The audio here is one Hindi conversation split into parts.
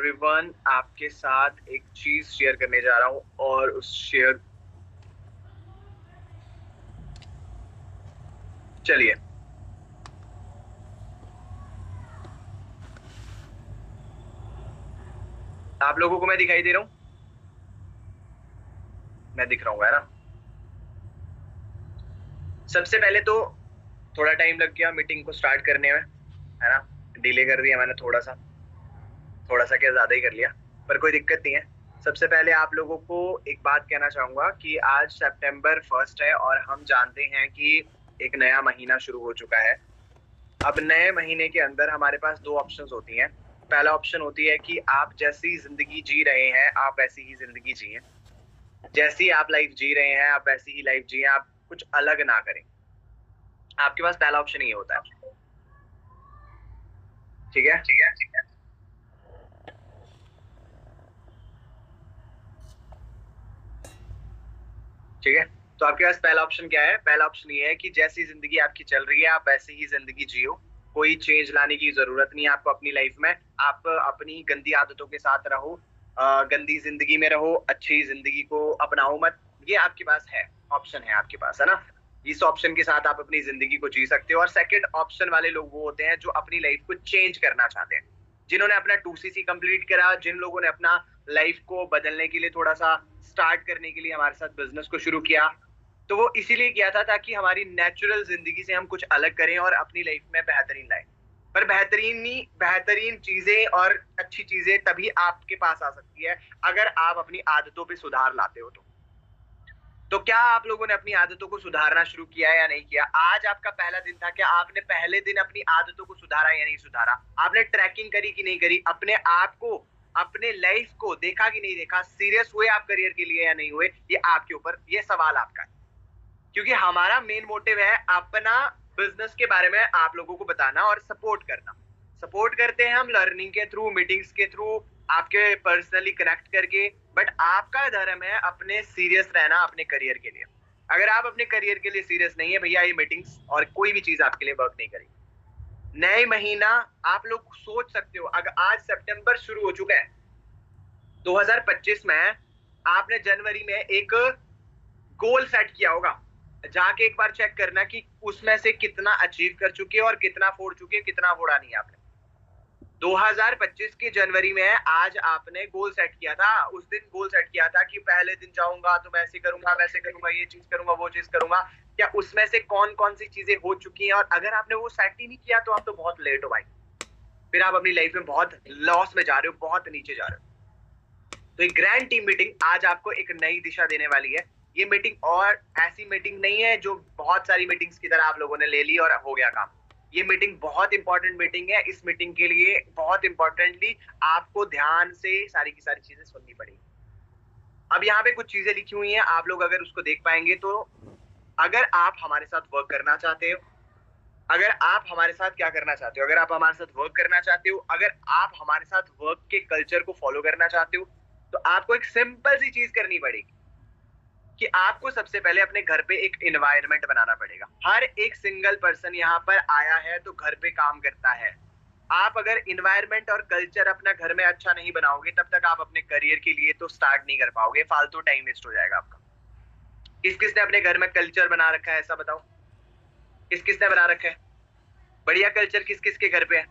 एवरीवन, आपके साथ एक चीज शेयर करने जा रहा हूँ और उस शेयर चलिए। आप लोगों को मैं दिखाई दे रहा हूँ? मैं दिख रहा हूँ, है ना? सबसे पहले तो थोड़ा टाइम लग गया मीटिंग को स्टार्ट करने में, है ना? डिले कर दिया मैंने, थोड़ा सा क्या ज्यादा ही कर लिया, पर कोई दिक्कत नहीं है। सबसे पहले आप लोगों को एक बात कहना चाहूंगा कि आज सितंबर 1 है और हम जानते हैं कि एक नया महीना शुरू हो चुका है। अब नए महीने के अंदर हमारे पास दो ऑप्शंस होती हैं। पहला ऑप्शन होती है कि आप जैसी जिंदगी जी रहे हैं आप वैसी ही जिंदगी जिए, जैसी आप लाइफ जी रहे हैं आप वैसी ही लाइफ जिए, आप कुछ अलग ना करें। आपके पास पहला ऑप्शन ये होता है। ठीक है, ठीक है, ठीक है। ठीक है, तो आपके पास पहला ऑप्शन क्या है? पहला ऑप्शन ये है कि जैसी जिंदगी आपकी चल रही है आप वैसी ही जिंदगी जियो। कोई चेंज लाने की जरूरत नहीं है आपको अपनी लाइफ में। आप अपनी गंदी आदतों के साथ रहो, गंदी जिंदगी में रहो, अच्छी जिंदगी को अपनाओ मत। ये आपके पास है, ऑप्शन है आपके पास, है ना? इस ऑप्शन के साथ आप अपनी जिंदगी को जी सकते हो। और सेकंड ऑप्शन वाले लोग वो होते हैं जो अपनी लाइफ को चेंज करना चाहते हैं, जिन्होंने अपना 2CC कंप्लीट करा, जिन लोगों ने अपना लाइफ को बदलने के लिए थोड़ा सा स्टार्ट करने के लिए हमारे साथ बिजनेस को शुरू किया। तो वो इसीलिए किया था ताकि हमारी नेचुरल जिंदगी से हम कुछ अलग करें और अपनी लाइफ में बेहतरीन लाएं। पर बेहतरीन चीजें और अच्छी चीजें तभी आपके पास आ सकती है अगर आप अपनी आदतों पे सुधार लाते हो। तो क्या आप लोगों ने अपनी आदतों को सुधारना शुरू किया या नहीं किया? आज आपका पहला दिन था, क्या आपने पहले दिन अपनी आदतों को सुधारा या नहीं सुधारा? आपने ट्रैकिंग करी कि नहीं करी? अपने आप को, अपने लाइफ को देखा कि नहीं देखा? सीरियस हुए आप करियर के लिए या नहीं हुए? ये आपके ऊपर, ये सवाल आपका है। क्योंकि हमारा मेन मोटिव है अपना बिजनेस के बारे में आप लोगों को बताना और सपोर्ट करना। सपोर्ट करते हैं हम लर्निंग के थ्रू, मीटिंग्स के थ्रू, आपके पर्सनली कनेक्ट करके। बट आपका धर्म है अपने सीरियस रहना अपने करियर के लिए। अगर आप अपने करियर के लिए सीरियस नहीं है भैया, ये मीटिंग्स और कोई भी चीज आपके लिए वर्क नहीं करेगी। नए महीना आप लोग सोच सकते हो, अगर आज सितंबर शुरू हो चुका है 2025 में, आपने जनवरी में एक गोल सेट किया होगा। जाके एक बार चेक करना कि उसमें से कितना अचीव कर चुके हो और कितना फोड़ चुके हो, कितना फोड़ा नहीं आपने। 2025 के जनवरी में आज आपने गोल सेट किया था, उस दिन गोल सेट किया था कि पहले दिन जाऊंगा तो मैं ऐसे करूंगा, वैसे करूंगा, ये चीज करूंगा, वो चीज करूंगा। क्या उसमें से कौन कौन सी चीजें हो चुकी हैं? और अगर आपने वो सेट ही नहीं किया तो आप तो बहुत लेट हो भाई। फिर आप अपनी लाइफ में बहुत लॉस में जा रहे हो, बहुत नीचे जा रहे हो। तो एक ग्रैंड टीम मीटिंग आज आपको एक नई दिशा देने वाली है। ये मीटिंग और ऐसी मीटिंग नहीं है जो बहुत सारी मीटिंग्स की तरह आप लोगों ने ले ली और हो गया काम। ये मीटिंग बहुत इंपॉर्टेंट मीटिंग है। इस मीटिंग के लिए बहुत इंपॉर्टेंटली आपको ध्यान से सारी की सारी चीजें सुननी पड़ेगी। अब यहाँ पे कुछ चीजें लिखी हुई हैं, आप लोग अगर उसको देख पाएंगे तो, अगर आप हमारे साथ वर्क करना चाहते हो, अगर आप हमारे साथ क्या करना चाहते हो, अगर आप हमारे साथ वर्क करना चाहते हो, अगर आप हमारे साथ वर्क के कल्चर को फॉलो करना चाहते हो, तो आपको एक सिंपल सी चीज करनी पड़ेगी कि आपको सबसे पहले अपने घर पे एक एनवायरनमेंट बनाना पड़ेगा। हर एक सिंगल पर्सन यहाँ पर आया है तो घर पे काम करता है। आप अगर एनवायरनमेंट और कल्चर अपना घर में अच्छा नहीं बनाओगे तब तक आप अपने करियर के लिए तो स्टार्ट नहीं कर पाओगे, फालतू टाइम वेस्ट हो जाएगा आपका। किस किसने अपने घर में कल्चर बना रखा है, ऐसा बताओ? किस किसने बना रखा है बढ़िया कल्चर? किस किस के घर पे है?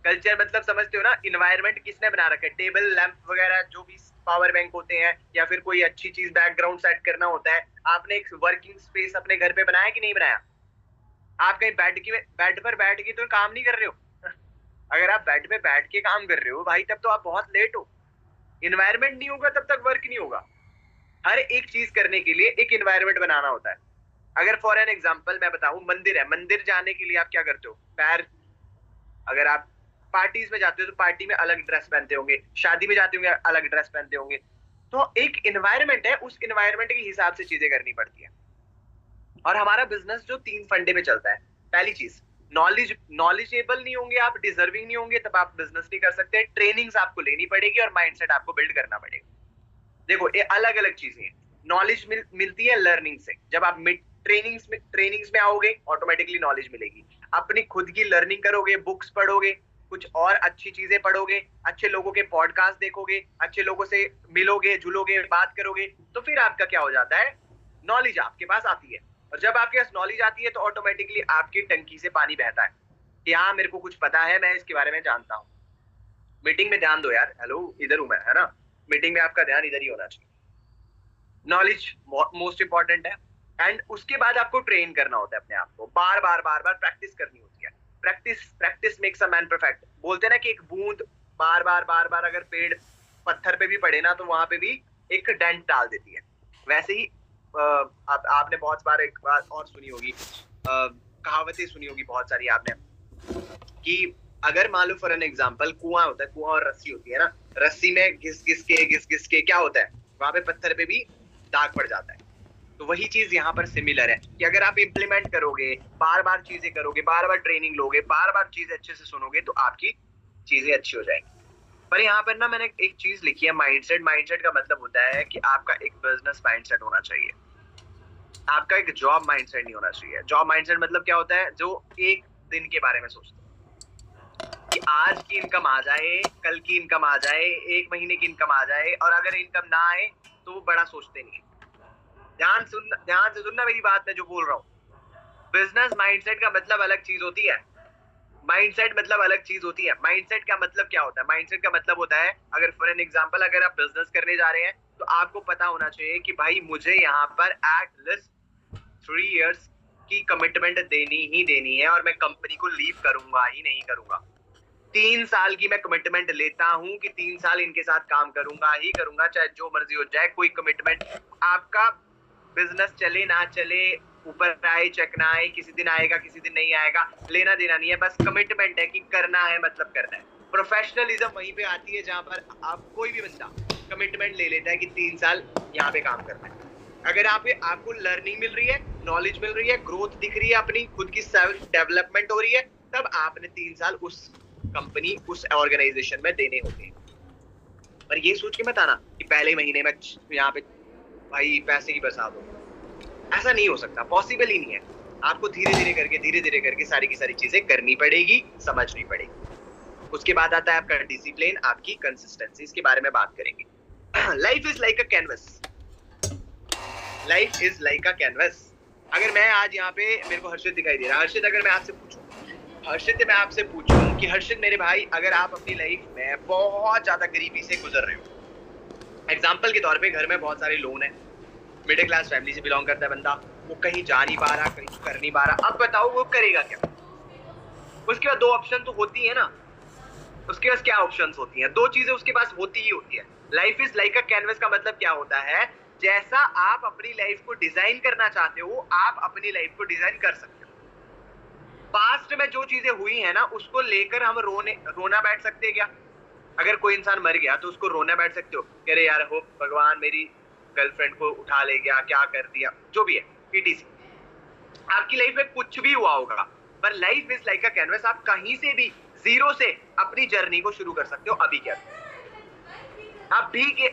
कल्चर मतलब समझते हो ना? इन्वायरमेंट किसने बना रखा है? टेबल लैंप वगैरह जो भी पावर बैंक होते हैं या फिर कोई अच्छी चीज बैकग्राउंड सेट करना होता है, आपने एक वर्किंग स्पेस अपने घर पे बनाया कि नहीं बनाया? आप कहीं बेड पर बैठ के तो काम नहीं कर रहे हो। अगर आप बेड पे बैठ के काम कर रहे हो भाई तब तो आप बहुत लेट हो। इन्वायरमेंट नहीं होगा तब तक वर्क नहीं होगा। हर एक चीज करने के लिए एक इन्वायरमेंट बनाना होता है। अगर फॉर एन एग्जाम्पल मैं बताऊं, मंदिर है, मंदिर जाने के लिए आप क्या करते हो? पैर, अगर आप पार्टीज में जाते हो तो पार्टी में अलग ड्रेस पहनते होंगे, शादी में जाते होंगे अलग ड्रेस पहनते होंगे। तो एक एनवायरनमेंट है, उस एनवायरनमेंट के हिसाब से चीजें करनी पड़ती है। और हमारा बिजनेस जो 3 फंडे में चलता है, पहली चीज, नॉलेजेबल नहीं होंगे आप, डिजर्विंग नहीं होंगे, तब आप बिजनेस नहीं कर सकते। ट्रेनिंग्स आपको लेनी पड़ेगी और माइंडसेट आपको बिल्ड करना पड़ेगा। देखो ये अलग अलग चीजें हैं। नॉलेज मिलती है लर्निंग से। जब आप ट्रेनिंग्स में आओगे ऑटोमेटिकली नॉलेज मिलेगी। अपनी खुद की लर्निंग करोगे, बुक्स पढ़ोगे, कुछ और अच्छी चीजें पढ़ोगे, अच्छे लोगों के पॉडकास्ट देखोगे, अच्छे लोगों से मिलोगे, जुलोगे, बात करोगे, तो फिर आपका क्या हो जाता है, नॉलेज आपके पास आती है। और जब आपके पास नॉलेज आती है तो ऑटोमेटिकली आपकी टंकी से पानी बहता है कि हाँ मेरे को कुछ पता है, मैं इसके बारे में जानता हूँ। मीटिंग में ध्यान दो यार, हेलो इधर हूं मैं, है ना, मीटिंग में आपका ध्यान इधर ही होना चाहिए। नॉलेज मोस्ट इंपॉर्टेंट है। एंड उसके बाद आपको ट्रेन करना होता है अपने आप को, बार बार बार बार प्रैक्टिस करनी होती है। Practice practice makes a man perfect. बोलते हैं ना कि एक बूंद बार बार बार बार अगर पेड़ पत्थर पे भी पड़े ना तो वहां पे भी एक डेंट डाल देती है। वैसे ही आपने बहुत बार एक बात और सुनी होगी, कहावतें सुनी होगी बहुत सारी आपने, कि अगर मान लो फॉर एन एग्जांपल कुआं होता है, कुआं और रस्सी होती है ना, रस्सी में घिस घिस के क्या होता है, वहां पे पत्थर पे भी दाग पड़ जाता है। तो वही चीज यहाँ पर सिमिलर है कि अगर आप इम्प्लीमेंट करोगे, बार बार चीजें करोगे, बार बार ट्रेनिंग लोगे, बार बार चीजें अच्छे से सुनोगे, तो आपकी चीजें अच्छी हो जाएंगी। पर यहाँ पर ना मैंने एक चीज लिखी है, माइंडसेट। माइंडसेट का मतलब होता है कि आपका एक बिजनेस माइंडसेट होना चाहिए, आपका एक जॉब माइंडसेट नहीं होना चाहिए। जॉब माइंडसेट मतलब क्या होता है, जो एक दिन के बारे में सोचते हैं कि आज की इनकम आ जाए, कल की इनकम आ जाए, एक महीने की इनकम आ जाए, और अगर इनकम ना आए तो वो बड़ा सोचते नहीं। ध्यान से सुनना मेरी बात, मैं जो बोल रहा हूँ। बिजनेस माइंडसेट का मतलब अलग चीज होती है, माइंडसेट मतलब अलग चीज होती है। माइंडसेट का मतलब क्या होता है, माइंडसेट का मतलब होता है, अगर फॉर एन एग्जांपल अगर आप बिजनेस करने जा रहे हैं तो आपको पता होना चाहिए कि भाई मुझे यहाँ पर एट लीस्ट 3 इयर्स की कमिटमेंट देनी ही देनी है, और मैं कंपनी को लीव करूंगा ही नहीं करूंगा। 3 साल की मैं कमिटमेंट लेता हूं कि 3 साल इनके साथ काम करूंगा ही करूंगा, चाहे जो मर्जी हो जाए। कोई कमिटमेंट, आपका बिजनेस चले ना चले, ऊपर आए चेक ना आए, किसी दिन आएगा किसी दिन नहीं आएगा, लेना देना नहीं है, बस कमिटमेंट है कि करना है, मतलब करना है। प्रोफेशनलिज्म वहीं पे आती है जहां पर आप, कोई भी बंदा कमिटमेंट ले लेता है कि 3 साल यहाँ पे काम करना है। अगर आपको लर्निंग मिल रही है, नॉलेज मिल रही है, ग्रोथ दिख रही है, अपनी खुद की सेल्फ डेवलपमेंट हो रही है, तब आपने 3 साल उस कंपनी, उस ऑर्गेनाइजेशन में देने होते हैं। पर ये सोच के मत आना कि पहले महीने में यहाँ पे भाई पैसे ही बसा दो, ऐसा नहीं हो सकता, पॉसिबल ही नहीं है। आपको धीरे धीरे करके सारी की सारी चीजें करनी पड़ेगी, समझनी पड़ेगी। उसके बाद आता है आपका डिसिप्लिन, आपकी कंसिस्टेंसी। इसके बारे में बात करेंगे। Life is like a canvas, life is like a canvas. अगर मैं आज यहाँ पे, मेरे को हर्षित दिखाई दे रहा है, हर्षित अगर मैं आपसे पूछूं कि हर्षित मेरे भाई, अगर आप अपनी लाइफ में बहुत ज्यादा गरीबी से गुजर रहे हो, एग्जाम्पल के तौर पे घर में बहुत सारे लोन है, मिडिल क्लास फैमिली से बिलोंग करता है बंदा, वो कहीं जा नहीं पा रहा, कहीं कर नहीं पा रहा, अब बताओ वो करेगा क्या? उसके बाद 2 ऑप्शन तो होती है ना, उसके पास क्या ऑप्शंस होती हैं? 2 चीजें उसके पास होती ही होती है। Life is like a canvas का मतलब क्या होता है, जैसा आप अपनी लाइफ को डिजाइन करना चाहते हो, आप अपनी लाइफ को डिजाइन कर सकते हो। पास्ट में जो चीजें हुई है ना, उसको लेकर हम रोना बैठ सकते हैं क्या? अगर कोई इंसान मर गया तो उसको रोना बैठ सकते हो, कह रहे यार हो भगवान मेरी गर्लफ्रेंड को उठा ले गया, क्या कर दिया, जो भी है, पीटीसी। आपकी लाइफ में कुछ भी हुआ होगा, पर life is like a canvas. आप कहीं से भी, जीरो से अपनी जर्नी को शुरू कर सकते हो। अभी क्या,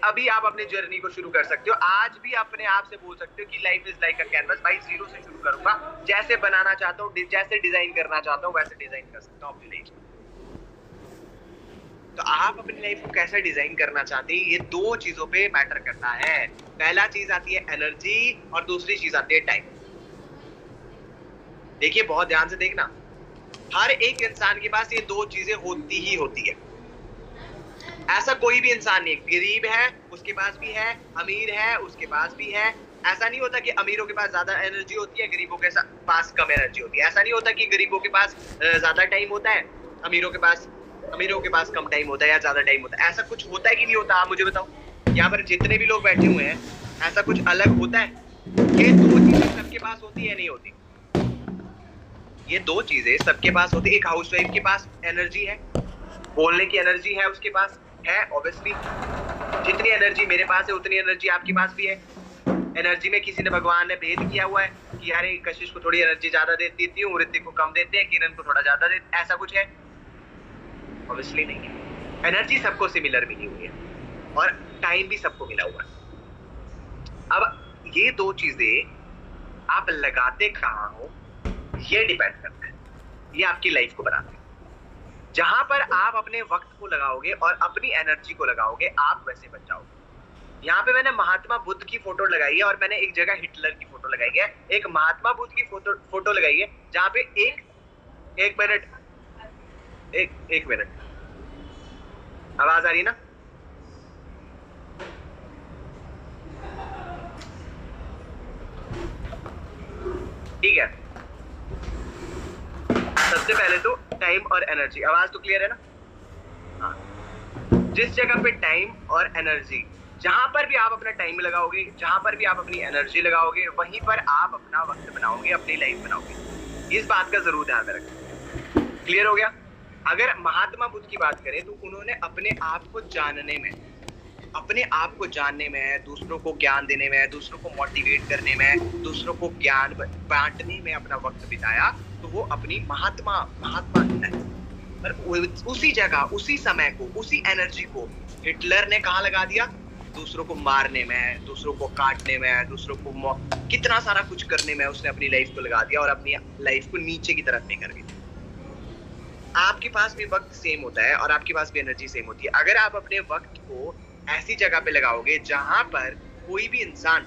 अभी आप अपनी जर्नी को शुरू कर सकते हो। आज भी अपने आप से बोल सकते हो कि life is like a canvas, भाई जीरो से शुरू करूंगा, जैसे बनाना चाहता हूँ, जैसे डिजाइन करना चाहता हूँ, वैसे डिजाइन कर सकता हूँ अपनी लाइफ। तो आप अपनी लाइफ को कैसे डिजाइन करना चाहते हैं, ये 2 चीजों पे मैटर करता है। पहला चीज आती है एनर्जी, और दूसरी चीज आती है टाइम। देखिए बहुत ध्यान से देखना, हर एक इंसान के पास ये 2 चीजें होती ही होती है। ऐसा कोई भी इंसान नहीं, गरीब है उसके पास भी है, अमीर है उसके पास भी है। ऐसा नहीं होता कि अमीरों के पास ज्यादा एनर्जी होती है, गरीबों के पास कम एनर्जी होती है। ऐसा नहीं होता कि गरीबों के पास ज्यादा टाइम होता है, अमीरों के पास कम टाइम होता है या ज्यादा टाइम होता है। ऐसा कुछ होता है कि नहीं होता, आप मुझे बताओ। यहाँ पर जितने भी लोग बैठे हुए हैं, ऐसा कुछ अलग होता है? ये 2 चीजें सबके पास होती है, नहीं होती? ये 2 चीजें सबके पास होती है। एक हाउसवाइफ के पास एनर्जी है, बोलने की एनर्जी है उसके पास है, ऑब्वियसली। जितनी एनर्जी मेरे पास है उतनी एनर्जी आपके पास भी है। एनर्जी में किसी ने, भगवान ने भेद किया हुआ है कि यार कशिश को थोड़ी एनर्जी ज्यादा देती हूँ, ऋतिक को कम देते हैं, किरण को थोड़ा ज्यादा देते, ऐसा कुछ है? ऑब्वियसली नहीं है। एनर्जी सबको सिमिलर मिली हुई है, और टाइम भी सबको मिला हुआ है। अब ये 2 चीजें आप लगाते कहाँ हो, ये डिपेंड करता है, ये आपकी लाइफ को बनाते हैं। जहां पर आप अपने वक्त को लगाओगे और अपनी एनर्जी को लगाओगे, आप वैसे बन जाओगे। यहाँ पे मैंने महात्मा बुद्ध की फोटो लगाई है और मैंने एक जगह हिटलर की फोटो लगाई है। एक महात्मा बुद्ध की फोटो लगाई है जहाँ पे एक मिनट, एक मिनट, आवाज आ रही है ना? ठीक है, सबसे पहले तो टाइम और एनर्जी, आवाज तो क्लियर है ना? हाँ। जिस जगह पे टाइम और एनर्जी, जहां पर भी आप अपना टाइम लगाओगे, जहां पर भी आप अपनी एनर्जी लगाओगे, वहीं पर आप अपना वक्त बनाओगे, अपनी लाइफ बनाओगे। इस बात का जरूर ध्यान रखें। क्लियर हो गया? अगर महात्मा बुद्ध की बात करें तो उन्होंने अपने आप को जानने में, अपने आप को जानने में, दूसरों को ज्ञान देने में, दूसरों को मोटिवेट करने में, दूसरों को ज्ञान बांटने में अपना वक्त बिताया। तो वो अपनी महात्मा है। पर उसी जगह, उसी समय को, उसी एनर्जी को हिटलर ने कहाँ लगा दिया? दूसरों को मारने में, दूसरों को काटने में, दूसरों को कितना सारा कुछ करने में उसने अपनी लाइफ को लगा दिया और अपनी लाइफ को नीचे की तरफ लेकर गया। आपके पास भी वक्त सेम होता है और आपके पास भी एनर्जी सेम होती है। अगर आप अपने वक्त को ऐसी जगह पे लगाओगे जहां पर कोई भी इंसान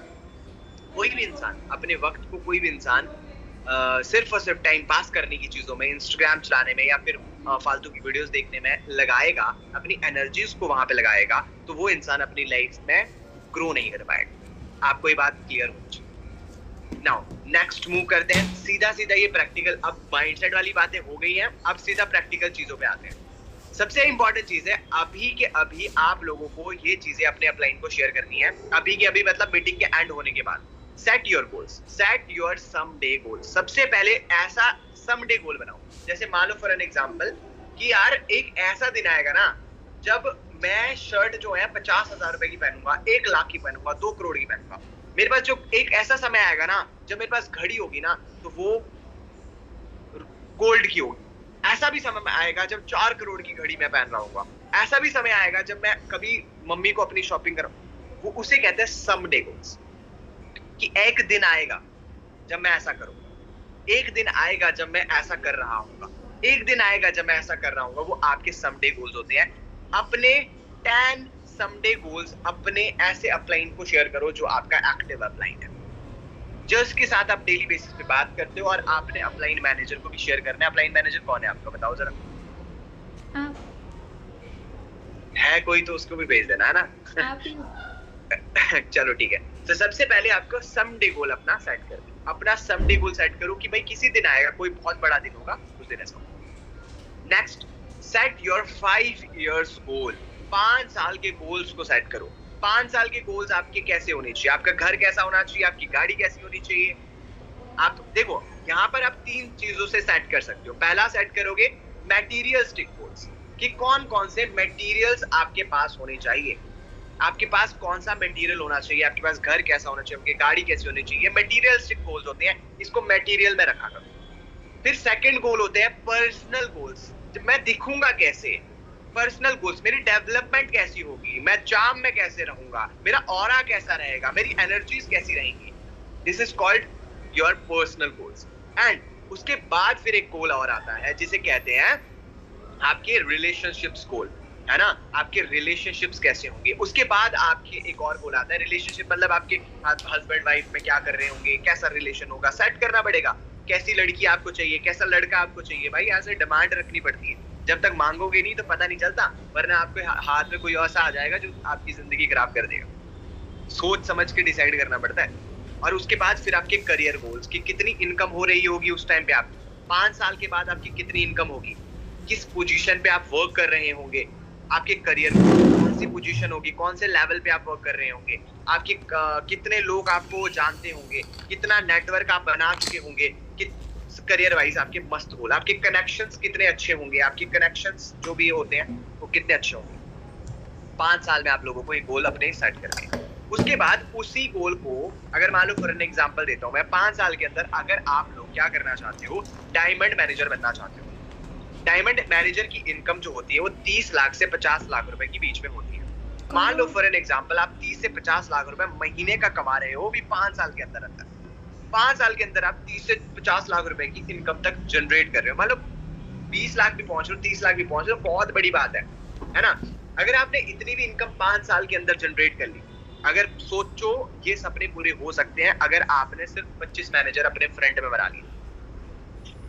अपने वक्त को, कोई भी इंसान सिर्फ और सिर्फ टाइम पास करने की चीजों में, इंस्टाग्राम चलाने में या फिर फालतू की वीडियोस देखने में लगाएगा, अपनी एनर्जीज को वहां पे लगाएगा, तो वो इंसान अपनी लाइफ में ग्रो नहीं कर पाएगा। आपको ये बात क्लियर होनी चाहिए। नाउ नेक्स्ट मूव करते हैं, सीधा ये प्रैक्टिकल। अब माइंडसेट वाली बातें हो गई हैं, अब सीधा प्रैक्टिकल चीजों पे आते हैं। सबसे इंपॉर्टेंट चीज है, अभी के अभी आप लोगों को ये चीजें अपने अपलाइन को शेयर करनी है। अभी के अभी मतलब मीटिंग के एंड होने के बाद। Set your goals, set your some day goals. सबसे पहले ऐसा सम डे गोल बनाओ। जैसे मान लो फॉर एन एग्जांपल कि यार एक ऐसा दिन आएगा ना जब मैं शर्ट जो है 50,000 रुपए की पहनूंगा, 1 लाख की पहनूंगा, 2 करोड़ की पहनूंगा। मेरे पास जो एक ऐसा समय आएगा ना जब मेरे पास घड़ी होगी ना तो वो गोल्ड की होगी। ऐसा भी समय आएगा जब 4 करोड़ की घड़ी मैं पहन रहा हूँ। ऐसा भी समय आएगा जब मैं कभी मम्मी को अपनी शॉपिंग करूँ। वो उसे कहते हैं सम डे गोल्स। कि एक दिन आएगा जब मैं ऐसा करूंगा, एक दिन आएगा जब मैं ऐसा कर रहा हूँ, एक दिन आएगा जब मैं ऐसा कर रहा हूँ। वो आपके सम डे गोल्स होते हैं। अपने 10 सम डे गोल्स अपने ऐसे अपलाइन को शेयर करो जो आपका एक्टिव अपलाइन है, जिसके साथ आप डेली बेसिस पे बात करते हो, और आपने अपलाइन मैनेजर को भी शेयर करना है। अपलाइन मैनेजर कौन है आपका, बताओ जरा। है कोई तो उसको भी भेज देना, है ना? चलो ठीक है। तो सबसे पहले आपको सम डे गोल अपना सेट कर दो। अपना सम डे गोल सेट करो कि भाई किसी दिन आएगा, कोई बहुत बड़ा दिन होगा, उस दिन ऐसा होगा। नेक्स्ट, सेट योर 5 इयर्स गोल। 5 साल के गोल्स को सेट करो। 5 साल के गोल्स आपके कैसे होने चाहिए? आपका घर कैसा होना चाहिए? आपकी गाड़ी कैसी होनी चाहिए? आप देखो यहाँ पर आप 3 चीजों से सेट कर सकते हो। पहला सेट करोगे मैटीरियलिस्टिक गोल्स, कि कौन कौन से मटेरियल्स आपके पास होने चाहिए। आपके पास कौन सा मटेरियल होना चाहिए, आपके पास घर कैसा होना चाहिए, आपकी गाड़ी कैसी होनी चाहिए। मटेरियलिस्टिक गोल्स होते हैं, इसको मटेरियल में रखा करो। फिर सेकंड गोल होते हैं पर्सनल गोल्स। मैं दिखूंगा कैसे, पर्सनल गोल्स, मेरी डेवलपमेंट कैसी होगी, मैं चार्म में कैसे रहूंगा, मेरा ऑरा कैसा रहेगा, मेरी एनर्जीज कैसी रहेंगी। This is called your personal goals. And उसके बाद फिर एक गोल और आता है जिसे कहते हैं आपके रिलेशनशिप्स गोल, है ना? आपके रिलेशनशिप्स कैसे होंगे। उसके बाद आपके एक और गोल आता है रिलेशनशिप, मतलब आपके हस्बैंड वाइफ में क्या कर रहे होंगे, कैसा रिलेशन होगा, सेट करना पड़ेगा। कैसी लड़की आपको चाहिए, कैसा लड़का आपको चाहिए। भाई यहाँ से डिमांड रखनी पड़ती है। जब तक मांगोगे नहीं तो पता नहीं चलता, वरना आपके हाथ में कोई ऐसा आ जाएगा जो आपकी जिंदगी खराब कर देगा। सोच समझ के डिसाइड करना पड़ता है। और उसके बाद फिर आपके करियर गोल्स, कि कितनी इनकम हो रही होगी उस टाइम पे, आप 5 साल के बाद आपकी कितनी इनकम होगी, किस पोजीशन पे आप वर्क कर रहे होंगे, आपके करियर कौन सी पोजीशन होगी, कौन से लेवल पे आप वर्क कर रहे होंगे, आपके कितने लोग आपको जानते होंगे, कितना नेटवर्क आप बना चुके होंगे, करियर वाइज आपके मस्त गोल। आपके कनेक्शंस कितने अच्छे होंगे, आपके कनेक्शंस जो भी होते हैं वो कितने अच्छे होंगे। 5 साल में आप लोगों को एक गोल अपने सेट करके, उसके बाद उसी गोल को, अगर मान लो फॉर एन एग्जांपल देता हूं मैं, 5 साल के अंदर अगर आप लोग क्या करना चाहते हो, डायमंड मैनेजर बनना चाहते हो। डायमंड मैनेजर की इनकम जो होती है वो 30 लाख से 50 लाख रुपए के बीच में होती है। मान लो फॉर एन एग्जांपल आप 30 से 50 लाख रुपए महीने का कमा रहे हो, भी 5 साल के अंदर अंदर 5 साल के अंदर आप 30 से 50 लाख रुपए की इनकम तक जनरेट कर रहे हो। मतलब 20 लाख भी पहुंच रहे हो, 30 लाख भी पहुंच रहे हो, बहुत बड़ी बात है ना। अगर आपने इतनी भी इनकम 5 साल के अंदर जनरेट कर ली, अगर सोचो ये सपने पूरे हो सकते हैं अगर आपने सिर्फ 25 मैनेजर अपने फ्रंट में बना लिए।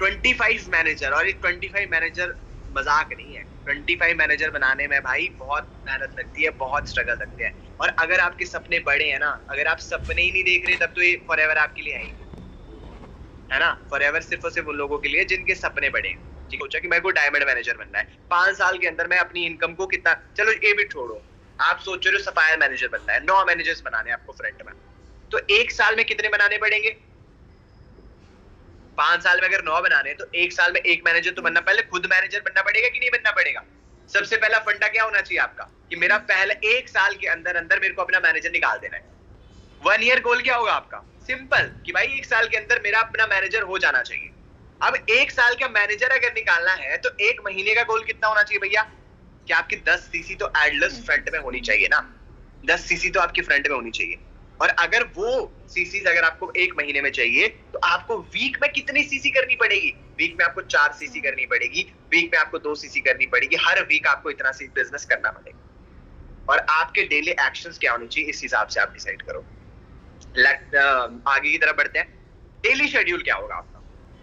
25 मैनेजर, और ये 25 मैनेजर मजाक नहीं है। 25 मैनेजर बनाने में भाई बहुत मेहनत लगती है, बहुत स्ट्रगल लगते हैं। और अगर आपके सपने बड़े हैं ना, अगर आप सपने ही नहीं देख रहे तब तो ये फॉरएवर आपके लिए है ना। फॉरएवर सिर्फ और सिर्फ उन लोगों के लिए जिनके सपने बड़े हैं। ठीक, सोचा कि मेरे को डायमंड मैनेजर बनना है, 5 साल के अंदर मैं अपनी इनकम को कितना, चलो ये भी छोड़ो, आप सोच रहे हो सफायर मैनेजर बनना है, 9 मैनेजर्स बनाने आपको फ्रंट में, तो 1 साल में कितने बनाने पड़ेंगे? 5 साल में अगर 9 बनाने तो 1 साल में 1 मैनेजर तो बनना, पहले खुद मैनेजर बनना पड़ेगा कि नहीं बनना पड़ेगा? सबसे पहला फंडा क्या होना चाहिए आपका कि मेरा पहले 1 साल के अंदर अंदर मेरे को अपना मैनेजर निकाल देना है। 1 ईयर गोल क्या होगा आपका? सिंपल कि भाई 1 साल के अंदर मेरा अपना मैनेजर हो जाना चाहिए। अब 1 साल का मैनेजर अगर निकालना है तो 1 महीने का गोल कितना होना चाहिए भैया? कि आपकी 10 सीसी तो एडलेस फ्रंट में होनी चाहिए ना, 10 सीसी तो आपकी फ्रंट में होनी चाहिए। और अगर वो सीसी अगर आपको 1 महीने में चाहिए तो आपको वीक में कितनी सीसी करनी पड़ेगी? वीक में आपको 4 सीसी करनी पड़ेगी, वीक में आपको 2 सीसी करनी पड़ेगी, हर वीक आपको इतना सी बिजनेस करना पड़ेगा। और आपके डेली एक्शंस क्या होने चाहिए इस हिसाब से आप डिसाइड करो। आगे की तरफ बढ़ते हैं। डेली शेड्यूल क्या होगा आपका?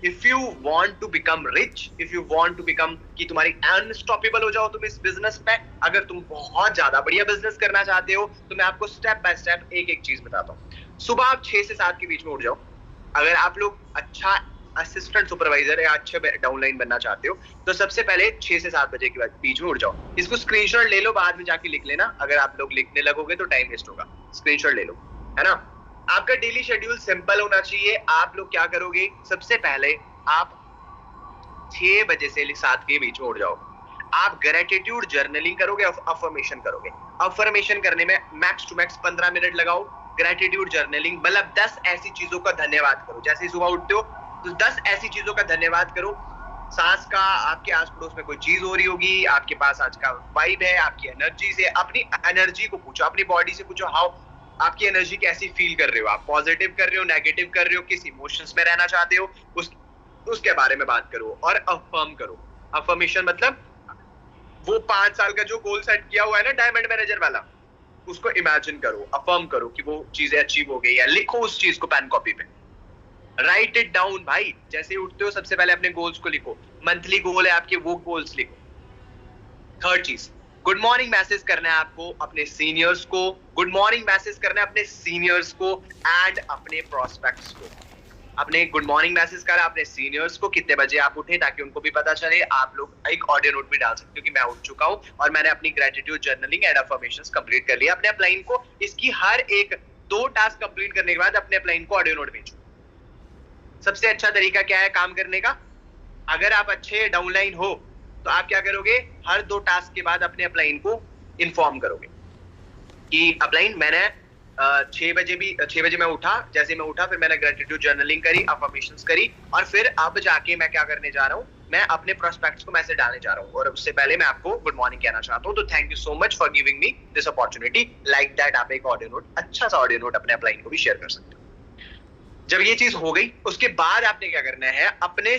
If you want to become rich, if you want to become कि तुम्हारी अनस्टॉपेबल हो जाओ तुम इस बिजनेस में, अगर तुम बहुत ज्यादा बढ़िया बिजनेस करना चाहते हो तो मैं आपको स्टेप बाय स्टेप एक एक चीज बताता हूँ। सुबह आप 6 से 7 के बीच में उठ जाओ। अगर आप लोग अच्छा असिस्टेंट सुपरवाइजर या अच्छे डाउनलाइन बनना चाहते हो तो सबसे पहले 6 से 7 बजे के बीच में उठ जाओ। इसको स्क्रीनशॉट ले लो, बाद में जाके लिख लेना, अगर आप लोग लिखने लगोगे तो टाइम वेस्ट होगा। स्क्रीनशॉट ले लो, है ना। आपका डेली शेड्यूल सिंपल होना चाहिए। आप लोग क्या करोगे? सबसे पहले आप 6 बजे से 7 के बीच में उठ जाओ। आप ग्रेटिट्यूड जर्नलिंग करोगे, अफर्मेशन करोगे। अफर्मेशन करने में मैक्स टू मैक्स 15 मिनट लगाओ। ग्रेटिट्यूड जर्नलिंग मतलब 10 ऐसी चीजों का धन्यवाद करो। जैसे ही सुबह उठते हो तो 10 ऐसी चीजों का धन्यवाद करो। सांस का, आपके आस पड़ोस में कोई चीज हो रही होगी, आपके पास आज का वाइब है, आपकी एनर्जी से, अपनी एनर्जी को पूछो, अपनी बॉडी से पूछो, हाउ आपकी एनर्जी कैसी फील कर रहे हो, आप पॉजिटिव कर रहे हो, नेगेटिव कर रहे हो, किस इमोशंस में रहना चाहते हो, उसके बारे में बात करो। और अफर्म करो। अफर्मेशन मतलब वो 5 साल का जो गोल सेट किया हुआ है ना डायमंड मैनेजर वाला, उसको इमेजिन करो, अफर्म करो कि वो चीजें अचीव हो गई, या लिखो उस चीज को पेन कॉपी पे, राइट इट डाउन। भाई जैसे ही उठते हो सबसे पहले अपने गोल्स को लिखो। मंथली गोल है आपके, वो गोल्स लिखो। थर्ड चीज, गुड मॉर्निंग मैसेज करना है आपको अपने सीनियर्स को, गुड मॉर्निंग मैसेज करना है अपने सीनियर्स को एंड अपने प्रोस्पेक्ट्स को। अपने गुड मॉर्निंग मैसेज करा अपने सीनियर्स को, कितने बजे आप उठे, ताकि उनको भी पता चले। आप लोग एक ऑडियो नोट भी डाल सकते हो कि मैं उठ चुका हूं और मैंने अपनी gratitude journaling and affirmations complete कर लिया अपने अपलाइन को। इसकी हर एक 2 टास्क कंप्लीट करने के बाद अपने अपलाइन को ऑडियो नोट भेजो। सबसे अच्छा तरीका क्या है काम करने का? अगर आप अच्छे डाउनलाइन हो तो आप क्या करोगे? हर 2 टास्क के बाद अपने अपलाइन को इन्फॉर्म करोगे कि अपलाइन मैंने 6 बजे मैं उठा, जैसे मैं उठा फिर मैंने ग्रेटिट्यूड जर्नलिंग करी, अफर्मेशंस करी, और फिर अब जाके मैं क्या करने जा रहा हूँ, मैं अपने प्रोस्पेक्ट्स को मैसेज डालने जा रहा हूँ। और उससे पहले मैं आपको गुड मॉर्निंग कहना चाहता हूँ, तो thank you so much for giving me this opportunity. Like that आप एक ऑडियो नोट, अच्छा सा ऑडियो नोट अपने अपलाइन को भी शेयर कर सकते हो। जब ये चीज हो गई उसके बाद आपने क्या करना है? अपने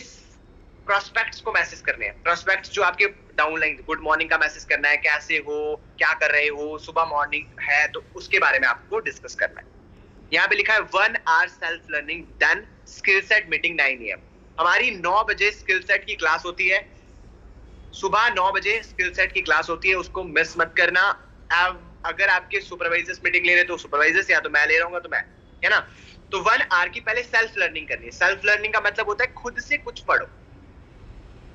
प्रोस्पेक्ट्स को मैसेज करने हैं। प्रोस्पेक्ट्स जो आपके डाउनलाइन, गुड मॉर्निंग का मैसेज करना है, कैसे हो, क्या कर रहे हो, सुबह मॉर्निंग है तो उसके बारे में आपको डिस्कस करना है। यहाँ पे लिखा है 1 hour self learning then skill set meeting 9 AM। हमारी 9 बजे स्किल सेट की क्लास होती है, सुबह 9 बजे स्किल सेट की क्लास होती है, उसको मिस मत करना। अगर आपके सुपरवाइजर्स मीटिंग ले रहे तो सुपरवाइजर्स, या तो मैं ले रहा हूँ तो मैं, है ना। तो 1 आवर की पहले सेल्फ लर्निंग करनी है। सेल्फ लर्निंग का मतलब होता है खुद से कुछ पढ़ो।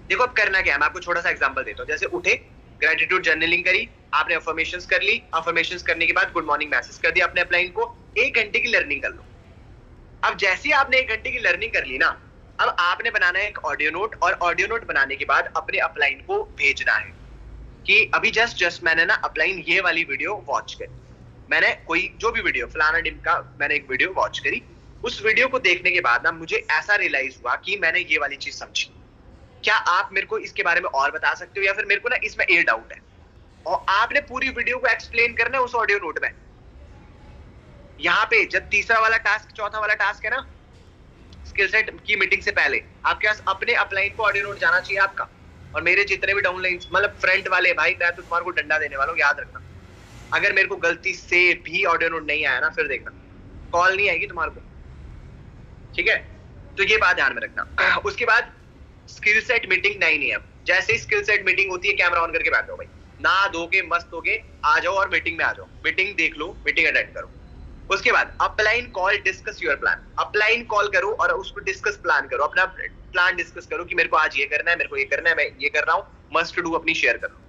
देखो अब करना क्या है, मैं आपको छोटा सा एग्जांपल देता हूँ। जैसे उठे, ग्रेटिट्यूड जर्नलिंग करी, आपने अफर्मेशंस कर ली, अफर्मेशंस करने के बाद गुड मॉर्निंग मैसेज कर दिया अपने अपलाइन को, 1 घंटे की लर्निंग कर लो। अब जैसे ही आपने 1 घंटे की लर्निंग कर ली ना, अब आपने बनाना है एक ऑडियो नोट, और ऑडियो नोट बनाने के बाद अपने अपलाइन को भेजना है कि अभी जस्ट मैंने ना अपलाइन ये वाली वीडियो वॉच करी, मैंने कोई जो भी वीडियो फलाना डिम का मैंने एक वीडियो वॉच करी, उस वीडियो को देखने के बाद ना मुझे ऐसा रियलाइज हुआ कि मैंने ये वाली चीज समझी, क्या आप मेरे को इसके बारे में और बता सकते हो, या फिर मेरे को ना इसमें ये डाउट है। और आपने पूरी वीडियो को एक्सप्लेन करना है उस ऑडियो नोट में। यहाँ पे जब तीसरा वाला टास्क, चौथा वाला टास्क है ना स्किल सेट की मीटिंग से पहले, आपके पास अपने अपलाइन को ऑडियो नोट जाना चाहिए आपका। और मेरे जितने भी डाउनलाइन मतलब फ्रंट वाले भाई, मैं तो तुम्हारे को डंडा देने वाला हूँ, याद रखना। अगर मेरे को गलती से भी ऑडियो नोट नहीं आया ना, फिर देखना कॉल नहीं आएगी तुम्हारे को, ठीक है? तो ये बात ध्यान में रखना। उसके बाद स्किल सेट मीटिंग 9 AM। जैसे ही स्किल सेट मीटिंग होती है, कैमरा ऑन करके बैठ जाओ भाई, नहा धो के मस्त हो के आ जाओ और मीटिंग में आ जाओ, मीटिंग देख लो, मीटिंग अटेंड करो। उसके बाद upline call, discuss your plan. Upline call करो और उसको डिस्कस प्लान करो, अपना प्लान डिस्कस करो कि मेरे को आज ये करना है, मेरे को ये करना है, मैं ये कर रहा हूँ, मस्ट डू अपनी शेयर करो।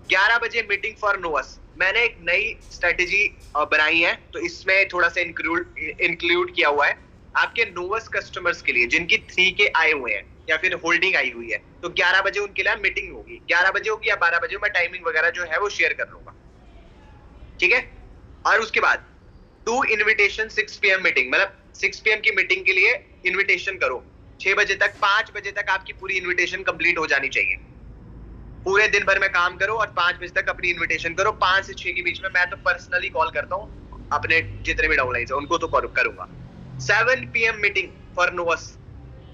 11 बजे मीटिंग फॉर नोअस। मैंने एक नई स्ट्रेटेजी बनाई है, तो इसमें थोड़ा सा इंक्लूड किया हुआ है आपके नोअस कस्टमर्स के लिए, जिनकी 3K आए हुए हैं या फिर होल्डिंग आई हुई है। तो 11 बजे उनके लिए मीटिंग होगी, 11 बजे होगी या 12 बजे, मैं टाइमिंग वगैरह जो है वो शेयर कर लूंगा, ठीक है? और उसके बाद 2 इन्विटेशन 6 PM मीटिंग, मतलब 6 PM की मीटिंग के लिए इन्विटेशन करो 6 बजे तक। 5 बजे तक आपकी पूरी इन्विटेशन कंप्लीट हो जानी चाहिए। पूरे दिन भर में काम करो और 5 बजे तक अपनी इन्विटेशन करो। 5 से 6 के बीच में मैं तो पर्सनली कॉल करता हूँ अपने जितने भी डाउनलाइन है उनको, तो करूंगा। 7 PM मीटिंग फॉर नोअस,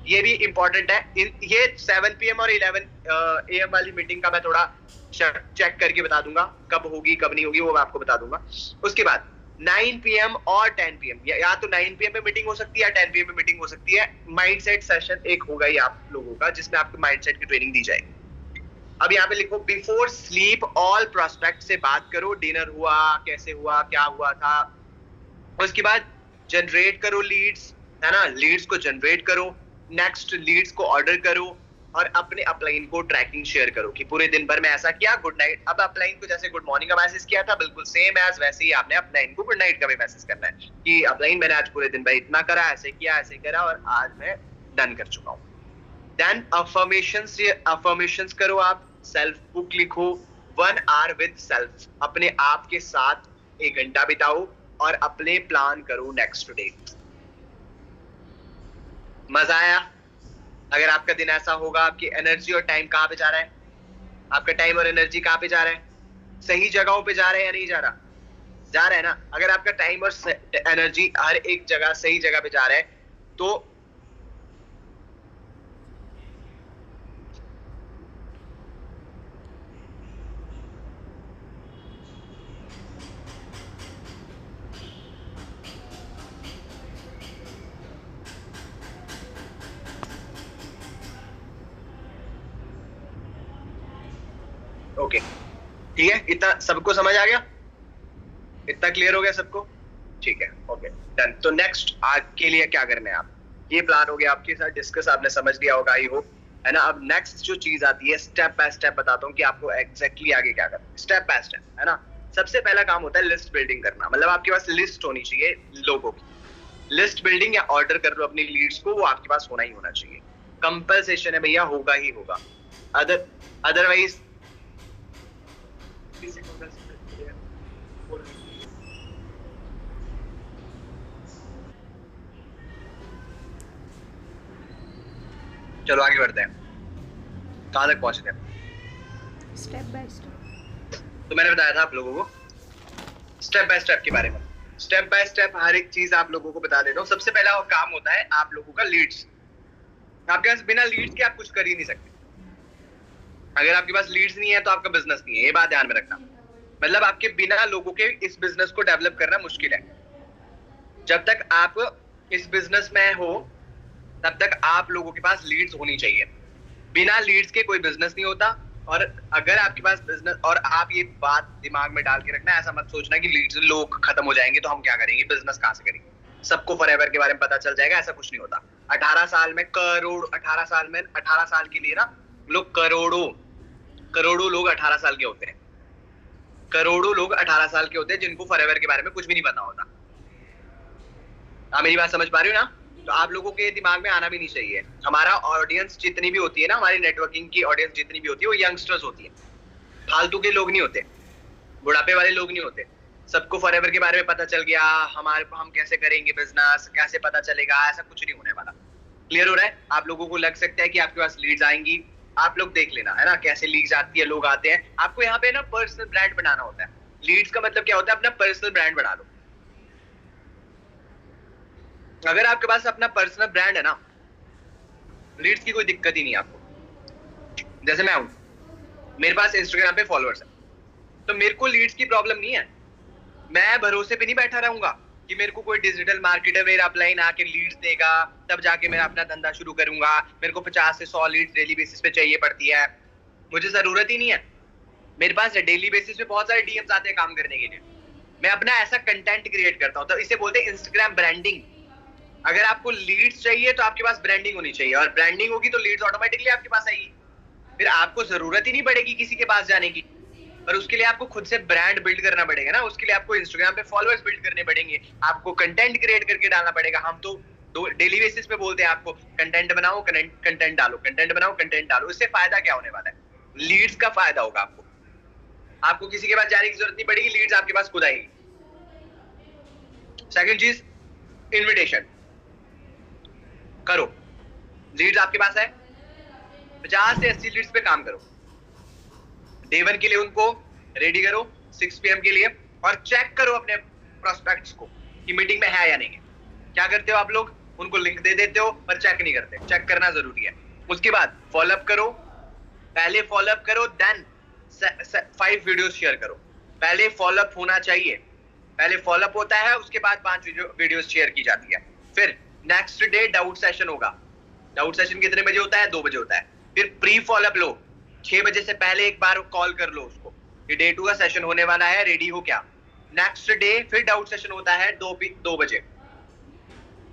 ये भी इंपॉर्टेंट है। ये 7 PM और 11 AM वाली मीटिंग का मैं थोड़ा चेक करके बता दूंगा कब होगी कब नहीं होगी, वो मैं आपको बता दूंगा। उसके बाद 9 PM और 10 PM, या तो 9 PM पे मीटिंग हो सकती है या 10 PM पे मीटिंग हो सकती है। माइंडसेट सेशन एक होगा ही आप लोगों का, जिसमें आपको माइंडसेट की ट्रेनिंग दी जाएगी। अब यहाँ पे लिखो बिफोर स्लीप ऑल प्रोस्पेक्ट से बात करो, डिनर हुआ, कैसे हुआ, क्या हुआ था। उसके बाद जनरेट करो लीड्स, है ना, लीड्स को जनरेट करो, नेक्स्ट लीड्स को ऑर्डर करो और अपने अपलाइन को ट्रैकिंग शेयर करो कि पूरे दिन भर में ऐसा किया, गुड नाइट। अब अपलाइन को जैसे गुड मॉर्निंग का मैसेज किया था, बिल्कुल सेम एज वैसे ही आपने अपलाइन को गुड नाइट का भी मैसेज करना है कि अपलाइन मैंने आज पूरे दिन भर इतना करा, ऐसे किया, ऐसे करा और आज मैं डन कर चुका हूँ। देन अफर्मेशंस करो आप, सेल्फ बुक लिखो, 1 hour विद सेल्फ, अपने आप के साथ 1 घंटा बिताओ और अपने प्लान करो नेक्स्ट डे। मजा आया? अगर आपका दिन ऐसा होगा, आपकी एनर्जी और टाइम कहाँ पे जा रहा है? आपका टाइम और एनर्जी कहाँ पे जा रहा है? सही जगहों पे जा रहा है या नहीं जा रहा? जा रहा है ना? अगर आपका टाइम और एनर्जी हर एक जगह सही जगह पे जा रहा है तो ओके, ठीक है, इतना सबको समझ आ गया? इतना क्लियर हो गया सबको? ठीक है, ओके डन। तो नेक्स्ट आज के लिए क्या करना है, आप ये प्लान हो गया आपके साथ डिस्कस, आपने समझ लिया होगा आई होप, है ना? अब नेक्स्ट जो चीज आती है, स्टेप बाय स्टेप बताता हूँ कि आपको एग्जैक्टली आगे क्या करना है, स्टेप बाय स्टेप, है ना? सबसे पहला काम होता है लिस्ट बिल्डिंग करना, मतलब आपके पास लिस्ट होनी चाहिए लोगों की। लिस्ट बिल्डिंग या ऑर्डर कर लो अपनी लीड्स को, वो आपके पास होना ही होना चाहिए, कंपलसेशन है भैया, होगा ही होगा। अदरवाइज चलो आगे बढ़ते हैं, कहां तक पहुंचते हैं? Step by step. तो मैंने बताया था आप लोगों को स्टेप बाय स्टेप के बारे में। स्टेप बाय स्टेप हर एक चीज आप लोगों को बता देता हूँ। सबसे पहला काम होता है आप लोगों का लीड्स। आपके पास बिना लीड्स के आप कुछ कर ही नहीं सकते। अगर आपके पास लीड्स नहीं है तो आपका बिजनेस नहीं है, ये बात ध्यान में रखना। मतलब आपके बिना लोगों के इस बिजनेस को डेवलप करना मुश्किल है। जब तक आप इस बिजनेस में हो तब तक आप लोगों के पास लीड्स होनी चाहिए। बिना लीड्स के कोई बिजनेस नहीं होता। और अगर आपके पास बिजनेस, और आप ये बात दिमाग में डाल के रखना, ऐसा मत सोचना कि लीड्स लोग खत्म हो जाएंगे तो हम क्या करेंगे, बिजनेस कहां से करेंगे, सबको फॉरएवर के बारे में पता चल जाएगा, ऐसा कुछ नहीं होता। 18 साल में करोड़, 18 साल के लिए ना लोग करोड़ों लोग 18 साल के होते हैं। करोड़ों लोग 18 साल के होते हैं जिनको फॉरएवर के बारे में कुछ भी नहीं पता होता। आप मेरी बात समझ पा रहे हो ना? तो आप लोगों के दिमाग में आना भी नहीं चाहिए। हमारा ऑडियंस जितनी भी होती है ना, हमारी नेटवर्किंग की ऑडियंस जितनी भी होती है, वो यंगस्टर्स होती है, फालतू के लोग नहीं होते, बुढ़ापे वाले लोग नहीं होते। सबको फॉरएवर के बारे में पता चल गया, हम कैसे करेंगे बिजनेस, कैसे पता चलेगा, ऐसा कुछ नहीं होने वाला। क्लियर हो रहा है? आप लोगों को लग सकता है कि आपके पास लीड्स आएंगी, आप लोग देख लेना, है ना, कैसे लीड्स आती है, लोग आते हैं। आपको यहाँ पे ना पर्सनल ब्रांड बनाना होता है। लीड्स का मतलब क्या होता है? अपना पर्सनल ब्रांड बना लो। अगर आपके पास अपना पर्सनल ब्रांड है ना, लीड्स की कोई दिक्कत ही नहीं आपको। जैसे मैं हूं, मेरे पास इंस्टाग्राम पे फॉलोअर्स है, तो मेरे को लीड्स की प्रॉब्लम नहीं है। मैं भरोसे पे नहीं बैठा रहूंगा कि मेरे को कोई डिजिटल मार्केटर मेरा अपलाइन आके लीड्स देगा, तब जाके मैं अपना धंधा शुरू करूंगा। मेरे को 50 से 100 लीड्स डेली बेसिस पे चाहिए पड़ती है, मुझे जरूरत ही नहीं है। मेरे पास डेली बेसिस पे बहुत सारे डीएम्स आते हैं काम करने के लिए। मैं अपना ऐसा कंटेंट क्रिएट करता हूँ, तो इसे बोलते हैं इंस्टाग्राम ब्रांडिंग। अगर आपको लीड्स चाहिए तो आपके पास ब्रांडिंग होनी चाहिए, और ब्रांडिंग होगी तो लीड्स ऑटोमेटिकली आपके पास आएगी। फिर आपको जरूरत ही नहीं पड़ेगी किसी के पास जाने की, पर उसके लिए आपको खुद से ब्रांड बिल्ड करना पड़ेगा ना। उसके लिए आपको इंस्टाग्राम पे फॉलोअर्स बिल्ड करने पड़ेंगे, आपको कंटेंट क्रिएट करके डालना पड़ेगा। हम तो डेली बेसिस पे बोलते हैं आपको कंटेंट बनाओ, कंटेंट डालो, कंटेंट बनाओ, कंटेंट डालो। इससे फायदा क्या होने वाला है? लीड्स का फायदा होगा आपको। आपको किसी के पास जाने की जरूरत नहीं पड़ेगी, लीड्स आपके पास खुद आएगी। सेकंड चीज, इनविटेशन करो। लीड्स आपके पास है, 50 से 80 लीड्स पे काम करो। डे 1 के लिए उनको रेडी करो 6 PM के लिए, और चेक करो अपने प्रोस्पेक्ट्स को कि मीटिंग में है या नहीं है। क्या करते हो आप लोग? उनको लिंक दे देते हो पर चेक नहीं करते। चेक करना जरूरी है। उसके बाद फॉलोअप करो, पहले फॉलोअप करो, देन 5 वीडियोस शेयर करो। पहले फॉलोअप होना चाहिए, पहले फॉलोअप होता है, उसके बाद 5 वीडियोस शेयर की जाती है। फिर नेक्स्ट डे डाउट सेशन होगा। डाउट सेशन कितने बजे होता है? 2 बजे होता है। फिर प्री फॉलोअप लो, 6 बजे से पहले एक बार कॉल कर लो उसको, ये डे 2 का सेशन होने वाला है, रेडी हो क्या? नेक्स्ट डे फिर डाउट सेशन होता है 2 बजे,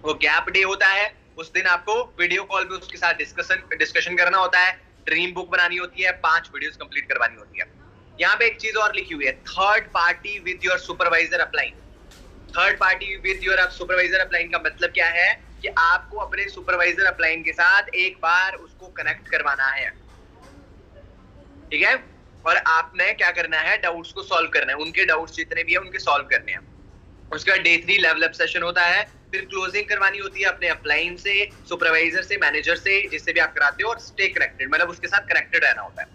वो गैप डे होता है। उस दिन आपको वीडियो कॉल पे उसके साथ डिस्कशन करना होता है, ड्रीम बुक बनानी होती है, 5 वीडियोस कंप्लीट करवानी होती है। यहाँ पे एक चीज और लिखी हुई है, third party with your supervisor upline. Third party with your supervisor upline का मतलब क्या है कि आपको अपने सुपरवाइजर अपलाइन के साथ एक बार उसको कनेक्ट करवाना है, ठीक है? और आपने क्या करना है? डाउट्स को सॉल्व करना है, उनके डाउट्स जितने भी है उनके सॉल्व करने हैं। उसका डे 3 लेवल अप सेशन होता है। फिर क्लोजिंग करवानी होती है अपने अपलाइन से, सुपरवाइजर से, मैनेजर से, जिससे भी आप कराते हो, और स्टे कनेक्टेड, मतलब उसके साथ कनेक्टेड रहना होता है।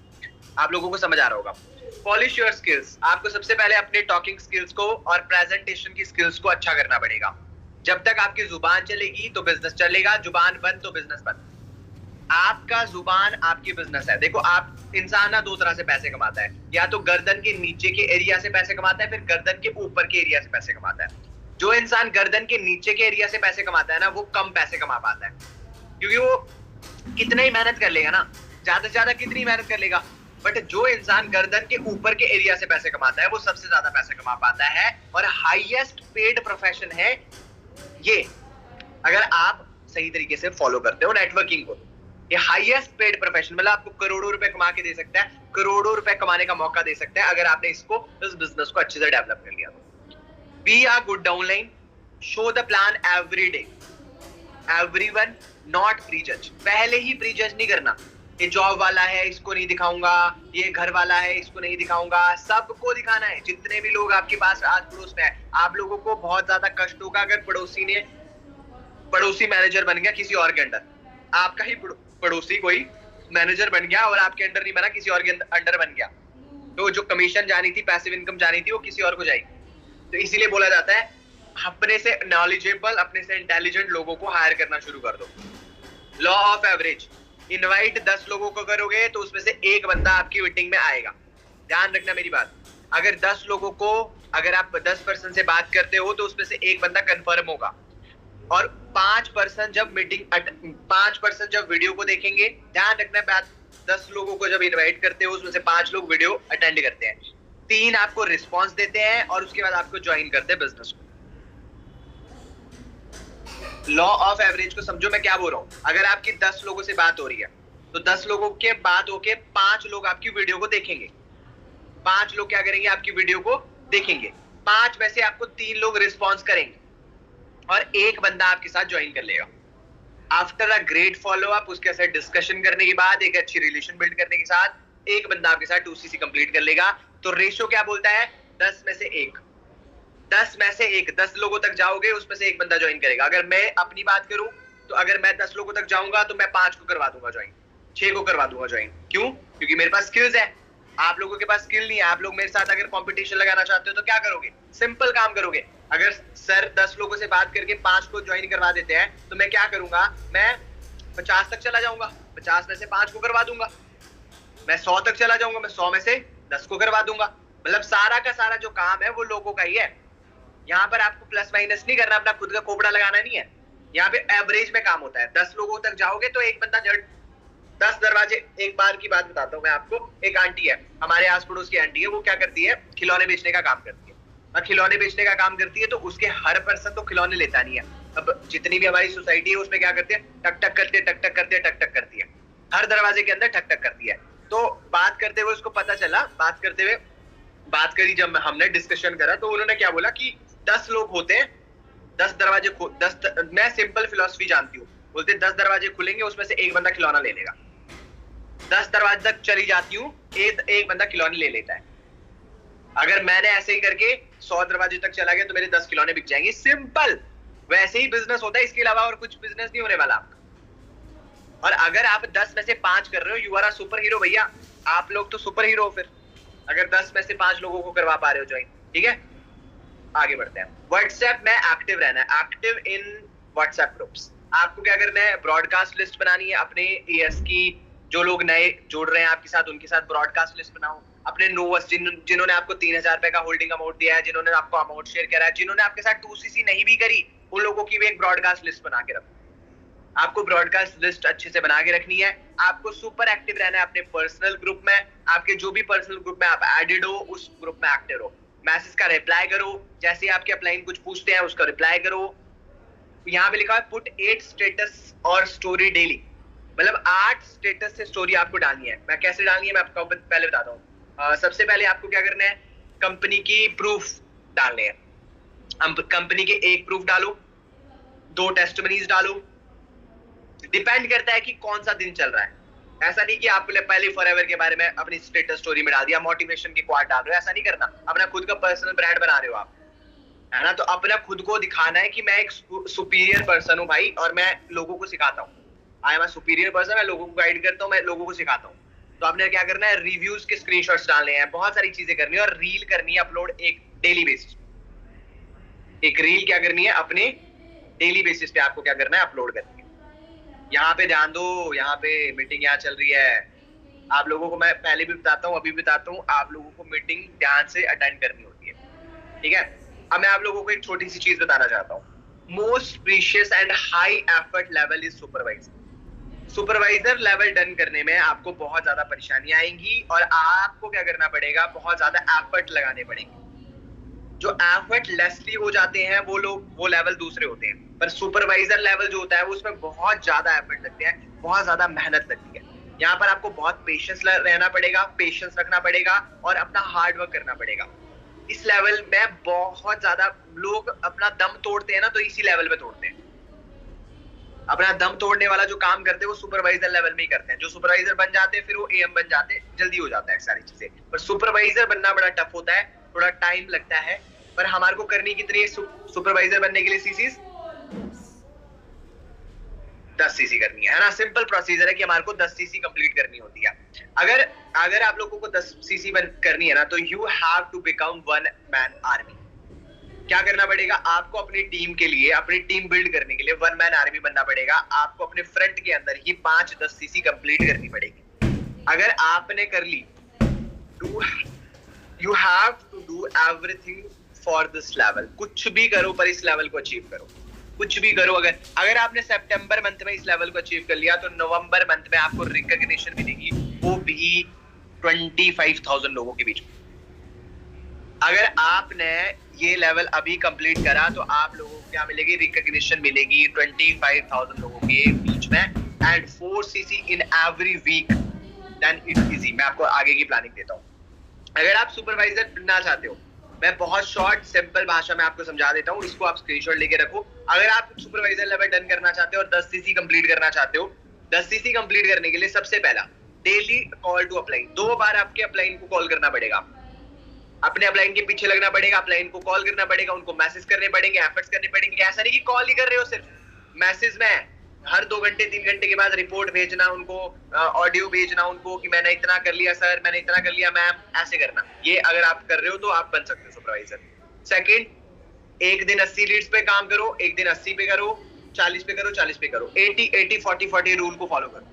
आप लोगों को समझ आ रहा होगा। Polish your skills. आपको सबसे पहले अपने टॉकिंग स्किल्स को और प्रेजेंटेशन की स्किल्स को अच्छा करना पड़ेगा। जब तक आपकी जुबान चलेगी तो बिजनेस चलेगा, जुबान बंद तो बिजनेस बंद। आपका जुबान आपकी बिजनेस है। देखो, आप इंसान ना 2 तरह से पैसे कमाता है, या तो गर्दन के नीचे के एरिया से पैसे कमाता है, फिर गर्दन के ऊपर के एरिया से पैसे कमाता है। जो इंसान गर्दन के नीचे के एरिया से पैसे कमाता है ना, वो कम पैसे कमा पाता है, क्योंकि वो कितना ही मेहनत कर लेगा ना, ज्यादा से ज्यादा कितनी मेहनत कर लेगा। बट जो इंसान गर्दन के ऊपर के एरिया से पैसे कमाता है, वो सबसे ज्यादा पैसे कमा पाता है, और हाईएस्ट पेड प्रोफेशन है ये। अगर आप सही तरीके से फॉलो करते हो नेटवर्किंग को, ये हाईएस्ट पेड प्रोफेशन, मतलब आपको करोड़ों रुपए कमा के दे सकता है, करोड़ों रुपए कमाने का मौका दे सकता है, अगर आपने इस बिजनेस को अच्छे से डेवलप कर लिया तो। Be a good downline, show the plan every day, everyone, not prejudge. पहले ही प्रीजज नहीं करना, ये जॉब वाला है इसको नहीं दिखाऊंगा, ये घर वाला है इसको नहीं दिखाऊंगा, सबको दिखाना है। जितने भी लोग आपके पास आज पड़ोस में है, आप लोगों को बहुत ज्यादा कष्ट होगा अगर पड़ोसी मैनेजर बन गया किसी और के अंडर। आपका ही पड़ोसी कोई मैनेजर बन गया और आपके अंडर नहीं बना, किसी और के अंडर बन गया, तो जो कमीशन जानी थी, पैसिव इनकम जानी थी, वो किसी और को जाएगी। तो इसीलिए बोला जाता है अपने से नॉलेजेबल, अपने से इंटेलिजेंट लोगों को हायर करना शुरू कर दो। लॉ ऑफ एवरेज, इनवाइट 10 लोगों को करोगे तो उसमें से एक बंदा आपकी मीटिंग में आएगा। ध्यान रखना मेरी बात, अगर 10 लोगों को, अगर आप 10% से बात करते हो तो उसमें से एक बंदा कंफर्म होगा, और 5% जब 5% जब वीडियो को देखेंगे। ध्यान रखना बात, 10 लोगों को जब इनवाइट करते हो उसमें से 5 लोग वीडियो अटेंड करते हैं, 3 आपको रिस्पॉन्स देते हैं, और उसके बाद आपको ज्वाइन करते हैं बिजनेस को। लॉ ऑफ एवरेज को समझो मैं क्या बोल रहा हूं। अगर आपकी 10 लोगों से बात हो रही है तो 10 लोगों के बात होके 5 लोग आपकी वीडियो को देखेंगे। 5 लोग क्या करेंगे? आपकी वीडियो को देखेंगे। 5 में से आपको 3 लोग रिस्पॉन्स करेंगे और एक बंदा आपके साथ ज्वाइन कर लेगा। After a great follow up, उसके साथ डिस्कशन करने के बाद, एक अच्छी रिलेशन बिल्ड करने के साथ, एक बंदा आपके साथ 2CC कंप्लीट कर लेगा। तो रेशियो क्या बोलता है? 10 में से 1, 10 में से 1, 10 लोगों तक जाओगे उसमें से एक बंदा ज्वाइन करेगा। अगर मैं अपनी बात करूं तो अगर मैं 10 लोगों तक जाऊंगा तो मैं 5 को करवा दूंगा ज्वाइन, 6 को करवा दूंगा ज्वाइन। क्यों? क्योंकि मेरे पास स्किल्स है, आप लोगों के पास स्किल नहीं है। आप लोग मेरे साथ अगर कंपटीशन लगाना चाहते हो तो क्या करोगे? सिंपल काम करोगे। अगर सर 10 लोगों से बात करके 5 को ज्वाइन करवा देते हैं तो मैं क्या करूंगा? मैं 50 तक चला जाऊंगा, 50 में से 5 को करवा दूंगा। मैं 100 तक चला जाऊंगा, मैं 100 में से 10 को करवा दूंगा। मतलब सारा का सारा जो काम है वो लोगों का ही है। यहाँ पर आपको प्लस माइनस नहीं करना, अपना खुद का कोबड़ा लगाना नहीं है। यहाँ पे एवरेज में काम होता है। 10 लोगों तक जाओगे तो एक बंदा 10 दरवाजे। एक बार की बात बताता हूँ मैं आपको। एक आंटी है, हमारे आस पड़ोस की आंटी है, वो क्या करती है, खिलौने बेचने का काम करती है। और खिलौने बेचने का काम करती है तो उसके हर पर्सन तो खिलौने लेता नहीं है। अब जितनी भी हमारी सोसाइटी है उसमें क्या करते हैं, टक टक करते हैं, टक टक करते हैं, टक टक करती है, हर दरवाजे के अंदर ठक ठक करती है। तो बात करते हुए उसको पता चला, बात करी जब हमने डिस्कशन करा, तो उन्होंने क्या बोला कि 10 लोग होते हैं, 10 दरवाजे 10, मैं सिंपल फिलॉसफी जानती हूँ, बोलते 10 दरवाजे खुलेंगे, उसमें से एक बंदा खिलौना ले लेगा। 10 दरवाजे तक चली जाती हूँ, एक बंदा खिलौने ले लेता है। अगर मैंने ऐसे ही करके 100 दरवाजे तक चला गया तो मेरे 10 खिलौने बिक जाएंगे। सिंपल वैसे ही बिजनेस होता है, इसके अलावा और कुछ बिजनेस नहीं होने वाला आपका। और अगर आप 10 में से 5 कर रहे हो, you are a super hero भैया। आप लोग तो सुपर हीरो फिर, अगर 10 में से 5 लोगों को करवा पा रहे हो ज्वाइन। ठीक है, आगे बढ़ते हैं। व्हाट्सएप में एक्टिव रहना है, एक्टिव इन व्हाट्सएप ग्रुप्स। आपको क्या करना है, ब्रॉडकास्ट लिस्ट बनानी है अपने एएस की। जो लोग नए जुड़ रहे हैं आपके साथ, उनके साथ ब्रॉडकास्ट लिस्ट बनाओ। अपने नोवर्स जिन्होंने आपको 3000 रुपए का होल्डिंग अमाउंट दिया है, जिन्होंने आपको अमाउंट शेयर करा है, जिन्होंने आपके साथ 2cc नहीं भी करी, उन लोगों की भी एक ब्रॉडकास्ट लिस्ट बना के रखो। आपको ब्रॉडकास्ट लिस्ट अच्छे से बना के रखनी है। आपको सुपर एक्टिव रहना है अपने पर्सनल ग्रुप में। आपके जो भी पर्सनल ग्रुप में आप एडेड हो, उस ग्रुप में एक्टिव रहो। मैसेज का रिप्लाई करो, जैसे आपके अपलाइन कुछ पूछते हैं उसका रिप्लाई करो। यहाँ पे लिखा है पुट 8 स्टेटस और स्टोरी डेली, मतलब 8 स्टेटस से स्टोरी आपको डालनी है। मैं कैसे डालनी है मैं आपको पहले बताता हूँ। सबसे पहले आपको क्या करना है, कंपनी की प्रूफ डालने हैं। कंपनी के एक प्रूफ डालो, 2 टेस्टिमनीज डालो। डिपेंड करता है कि कौन सा दिन चल रहा है। ऐसा नहीं कि आपने पहले फॉरएवर के बारे में अपनी स्टेटस स्टोरी में डाल दिया, मोटिवेशन की क्वार्ट डाल रहे हो, ऐसा नहीं करना। अपना खुद का पर्सनल ब्रांड बना रहे हो आप, है ना। तो अपना खुद को दिखाना है कि मैं एक सुपीरियर पर्सन हूँ भाई, और मैं लोगों को सिखाता हूँ। I am a superior person, मैं लोगों को गाइड करता हूँ, मैं लोगों को सिखाता हूँ। तो आपने क्या करना है, रिव्यूज के स्क्रीनशॉट्स डालने हैं, बहुत सारी चीजें करनी है, और रील करनी है अपलोड एक डेली बेसिस। एक रील क्या करनी है, अपने डेली बेसिस पे आपको क्या करना है, अपलोड करनी है। यहाँ पे ध्यान दो, यहाँ पे मीटिंग यहाँ चल रही है। आप लोगों को मैं पहले भी बताता हूँ, अभी बताता हूँ, आप लोगों को मीटिंग ध्यान से अटेंड करनी होती है। ठीक है, अब मैं आप लोगों को एक छोटी सी चीज बताना चाहता हूँ। Most precious and high effort level is supervisor. Supervisor level done करने में आपको बहुत ज्यादा परेशानी आएंगी, और आपको क्या करना पड़ेगा, बहुत ज्यादा एफर्ट लगाने पड़ेंगे। जो एफर्ट लेसली हो जाते हैं वो लोग, वो लेवल दूसरे होते हैं, पर सुपरवाइजर लेवल जो होता है वो उसमें बहुत ज्यादा एफर्ट लगते हैं, बहुत ज्यादा मेहनत लगती है। यहाँ पर आपको बहुत पेशेंस रहना पड़ेगा, पेशेंस रखना पड़ेगा, और अपना हार्ड वर्क करना पड़ेगा। इस लेवल में बहुत ज्यादा लोग अपना दम तोड़ते हैं ना, तो इसी लेवल में तोड़ते हैं। अपना दम तोड़ने वाला जो काम करते हैं वो सुपरवाइजर लेवल में ही करते हैं। जो सुपरवाइजर बन जाते हैं फिर वो एएम बन जाते हैं, जल्दी हो जाता है सारी चीजें। पर सुपरवाइजर बनना बड़ा टफ होता है, थोड़ा टाइम लगता है। पर हमारे को करनी कितनी, सुपरवाइजर बनने के लिए सीसीज 10 सीसी करनी है ना। सिंपल प्रोसीजर है कि हमारे को 10 सीसी कंप्लीट करनी होती है। अगर आप लोगों को 10 सीसी करनी है ना, तो you have to become one man army. क्या करना पड़ेगा आपको, अपनी टीम के लिए, अपनी टीम बिल्ड करने के लिए वन मैन आर्मी बनना पड़ेगा। आपको अपने फ्रंट के अंदर ही 5-10 सीसी कंप्लीट करनी पड़ेगी। अगर आपने कर ली, you have to do everything for this level. कुछ भी करो पर इस लेवल को अचीव करो, कुछ भी करो। अगर आपने सितंबर मंथ में इस लेवल को अचीव कर लिया, तो नवंबर मंथ में आपको रिकॉग्निशन मिलेगी, वो भी 25,000 लोगों के बीच में। अगर आपने ये लेवल अभी कंप्लीट करा तो आप लोगों को क्या मिलेगी, रिकॉग्निशन मिलेगी 25,000 लोगों के बीच में, and 4 CC in every week, then it's easy. मैं आपको आगे की प्लानिंग देता हूँ। अगर आप सुपरवाइजर बनना चाहते हो, मैं बहुत शॉर्ट सिंपल भाषा में आपको समझा देता हूँ, इसको आप स्क्रीनशॉट लेके रखो। अगर आप सुपरवाइजर लेवल डन करना चाहते हो और 10 सीसी कंप्लीट करना चाहते हो, 10 सीसी कंप्लीट करने के लिए सबसे पहला डेली कॉल टू अपलाइन। 2 बार आपके अपलाइन को कॉल करना पड़ेगा, अपने अपलाइन के पीछे लगना पड़ेगा, अपलाइन को कॉल करना पड़ेगा, उनको मैसेज करने पड़ेंगे, एफर्ट्स करने पड़ेंगे। ऐसा नहीं कि कॉल ही कर रहे हो सिर्फ, मैसेज में हर 2 घंटे 3 घंटे के बाद रिपोर्ट भेजना उनको, ऑडियो भेजना उनको कि मैंने इतना कर लिया सर, मैंने इतना कर लिया मैम, ऐसे करना। ये अगर आप कर रहे हो तो आप बन सकते हो सुपरवाइजर। सेकंड, एक दिन 80 लीड्स पे काम करो, एक दिन 80 पे करो, 40 पे करो, 40 पे करो। 80-80-40-40 रूल को फॉलो करो।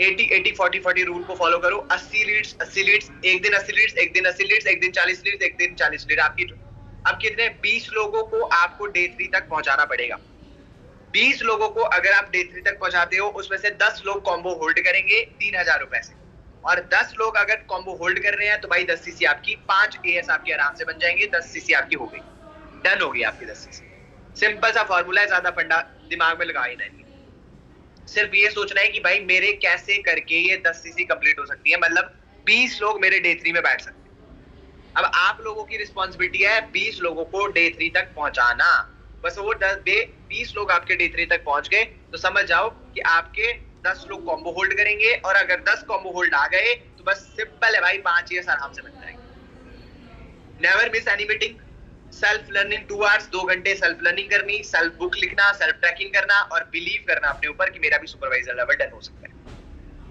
80-80-40-40 रूल को फॉलो करो। 80 लीड्स, 80 लीड्स, एक दिन 80 लीड्स, एक दिन 80 लीड्स, एक दिन 40 लीड्स, एक दिन 40 लीड। आपकी अब कितने 20 लोगों को आपको डे 3 तक पहुंचाना पड़ेगा। 20 लोगों को अगर आप डे 3 तक पहुंचाते हो, उसमें से 10 लोग कॉम्बो होल्ड करेंगे 3000 रुपए से, और 10 लोग अगर कॉम्बो होल्ड कर रहे हैं तो भाई 10 सीसी आपकी, 5 एएस आपकी आराम से बन जाएंगे, 10 सीसी आपकी हो गई, डन हो गई आपकी 10 सीसी। सिंपल सा फॉर्मूला है, ज्यादा फंडा दिमाग में लगा ही नहीं। सिर्फ ये सोचना है कि भाई मेरे कैसे करके ये 10 सीसी कंप्लीट हो सकती है, मतलब 20 लोग मेरे डे 3 में बैठ सकते हैं। अब आप लोगों की रिस्पॉन्सिबिलिटी है 20 लोगों को डे 3 तक पहुंचाना। बस वो 20 लोग आपके डे 3 तक पहुंच गए तो समझ जाओ कि आपके 10 लोग कॉम्बो होल्ड करेंगे, और अगर 10 कॉम्बो होल्ड आ गए तो बस सिंपल है भाई, 5 ईयर्स आराम से बन जाएंगे। Never miss any meeting. Self learning 2 hours, 2 घंटे सेल्फ लर्निंग करनी, सेल्फ बुक लिखना, सेल्फ ट्रैकिंग करना, और बिलीव करना अपने ऊपर कि मेरा भी सुपरवाइजर लेवल डन हो सकता है।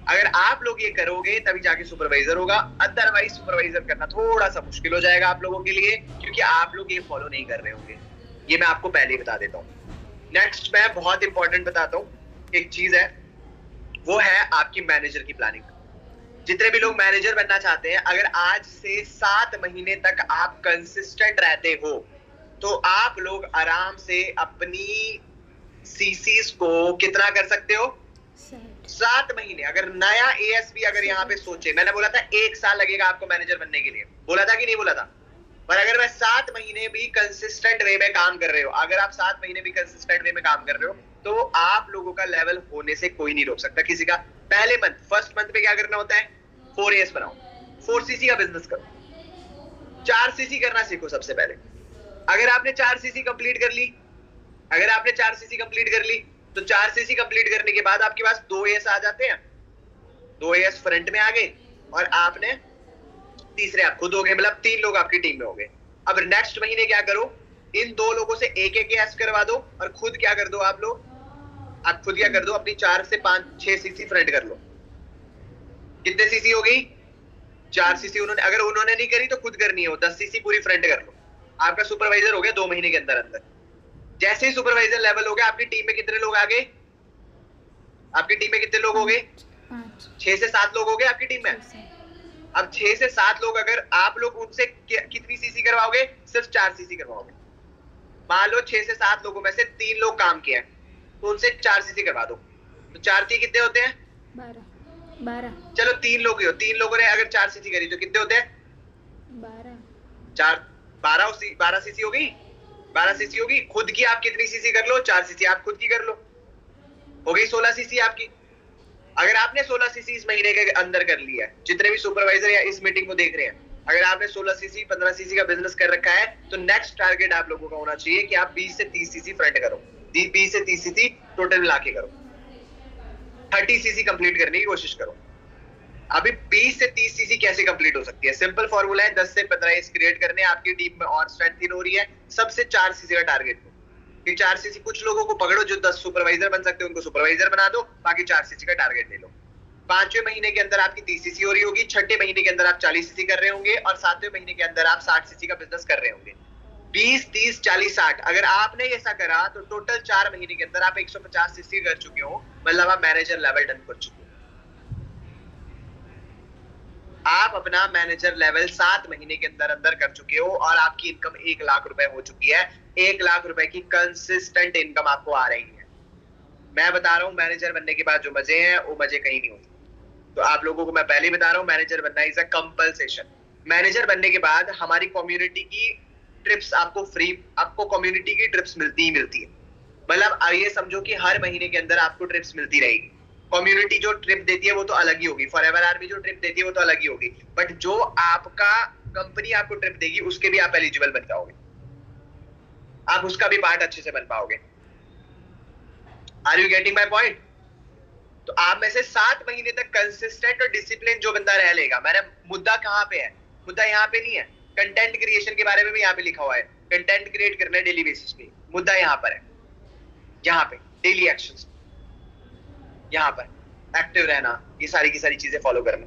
अगर आप लोग ये करोगे तभी जाके सुपरवाइजर होगा, अदरवाइज सुपरवाइजर करना थोड़ा सा मुश्किल हो जाएगा आप लोगों के लिए, क्योंकि आप लोग ये फॉलो नहीं कर रहे होंगे। ये मैं आपको पहले ही बता देता हूँ। नेक्स्ट मैं बहुत इंपॉर्टेंट बताता हूँ, एक चीज है, वो है आपकी मैनेजर की प्लानिंग। जितने भी लोग मैनेजर बनना चाहते हैं, अगर आज से 7 महीने तक आप कंसिस्टेंट रहते हो तो आप लोग आराम से अपनी सीसीज को कितना कर सकते हो, 7 महीने। अगर नया एएसपी अगर यहाँ पे सोचे, मैंने बोला था 1 साल लगेगा आपको मैनेजर बनने के लिए, बोला था कि नहीं बोला था? पर अगर मैं 7 महीने भी कंसिस्टेंट वे में काम कर रहे हो, अगर आप 7 महीने भी कंसिस्टेंट वे में काम कर रहे हो, तो आप लोगों का लेवल होने से कोई नहीं रोक सकता किसी का। पहले मंथ, फर्स्ट मंथ में क्या करना होता है, 4 एएस बनाओ, 4 सीसी का बिजनेस करो, 4 सीसी करना सीखो सबसे पहले। अगर आपने 4 सीसी कंप्लीट कर ली, अगर आपने 4 सीसी कंप्लीट कर ली, तो 4 सीसी कंप्लीट करने के बाद आपके पास 2 एएस आ जाते हैं, 2 एएस फ्रंट में आ गए, और आपने तीसरे आप खुद हो गए, मतलब 3 लोग आपकी टीम में हो गए। अब नेक्स्ट महीने क्या करो, इन 2 लोगों से एक एएस करवा दो, और खुद क्या कर दो आप लोग, आप खुद क्या कर दो, अपनी 4 से 5-6 सीसी फ्रंट कर लो। कितने सीसी हो गई, 4 सीसी उन्होंने, अगर उन्होंने नहीं करी तो खुद करनी हो, 10 सीसी पूरी फ्रंट कर लो। आपका सुपरवाइजर हो गया 2 महीने के अंदर अंदर। जैसे ही सुपरवाइजर लेवल हो गया, आपकी टीम में कितने लोग आ गए, आपकी टीम में कितने लोग हो गए, 6 से 7 लोग हो गए आपकी टीम में। अब 6 से 7 लोग, अगर आप लोग उनसे कितनी सीसी करवाओगे, सिर्फ 4 सीसी करवाओगे। मान लो 6 से 7 लोगों में से 3 लोग काम किया है, तो उनसे 4 सीसी करवा दो, तो 4 3 कितने होते हैं, 12। चलो 3 लोग ही हो, 3 लोगों ने अगर 4 सीसी करी तो कितने होते हैं, 12। 12 सीसी हो गई, 12 सीसी होगी। खुद की आप कितनी सीसी कर लो, 4 सीसी आप खुद की कर लो, हो गई 16 सीसी आपकी। अगर आपने 16 सीसी इस महीने के अंदर कर लिया है, जितने भी सुपरवाइजर या इस मीटिंग को देख रहे हैं, अगर आपने 16 सीसी 15 सीसी का बिजनेस कर रखा है, तो नेक्स्ट टारगेट आप लोगों का होना चाहिए कि आप 20 से 30 सीसी फ्रंट करो, 20 से 30 सीसी टोटल मिला के करो, 30 सीसी कंप्लीट करने की कोशिश करो। अभी 20 से 30 सीसी कैसे कंप्लीट हो सकती है, सिंपल फॉर्मूला है, 10 से 15 एस क्रिएट करने, आपकी टीम में और स्ट्रेंथ इन हो रही है, सबसे 4 सीसी का टारगेट हो कि 4 सीसी, कुछ लोगों को पकड़ो जो 10 सुपरवाइजर बन सकते हैं, उनको सुपरवाइजर बना दो, बाकी 4 सीसी का टारगेट ले लो। 5वें महीने के अंदर आपकी 30 सीसी हो रही होगी, 6ठे महीने के अंदर आप 40 सीसी कर रहे होंगे, और 7वें महीने के अंदर आप 60 सीसी का बिजनेस कर रहे होंगे। 20 30 40 60, अगर आपने ऐसा करा तो टोटल 4 महीने के अंदर आप 150 सीसी कर चुके हो, मतलब आप मैनेजर लेवल डन कर चुके हो। आप अपना मैनेजर लेवल 7 महीने के अंदर अंदर कर चुके हो, और आपकी इनकम 1 लाख रुपए हो चुकी है। 1 लाख रुपए की कंसिस्टेंट इनकम आपको आ रही है। मैं बता रहा हूँ, मैनेजर बनने के बाद जो मजे हैं वो मजे कहीं नहीं होते। तो आप लोगों को मैं पहले ही बता रहा हूँ, मैनेजर बनना इज अ कंपल्सेशन। मैनेजर बनने के बाद हमारी कम्युनिटी की ट्रिप्स आपको फ्री, आपको कम्युनिटी की ट्रिप्स मिलती ही मिलती है। मतलब ये समझो कि हर महीने के अंदर आपको ट्रिप्स मिलती रहेगी। कम्युनिटी जो ट्रिप देती है वो तो अलग ही होगी, फॉरएवर आर्मी जो ट्रिप देती है वो तो अलग ही होगी, बट जो आपका कंपनी आपको ट्रिप देगी उसके भी आप एलिजिबल बन जाओगे, आप उसका भी पार्ट अच्छे से बन पाओगे। Are you getting my point? तो आप में से 7 महीने तक कंसिस्टेंट और डिसिप्लिन जो बंदा रह लेगा, मैंने मुद्दा कहां पे है, मुद्दा यहाँ पे नहीं है, कंटेंट क्रिएशन के बारे में भी यहाँ पे लिखा हुआ है, कंटेंट क्रिएट करना है डेली बेसिस पे, मुद्दा यहाँ पर है, यहाँ पे डेली एक्शंस, यहाँ पर एक्टिव रहना, ये सारी की सारी चीजें फॉलो करना।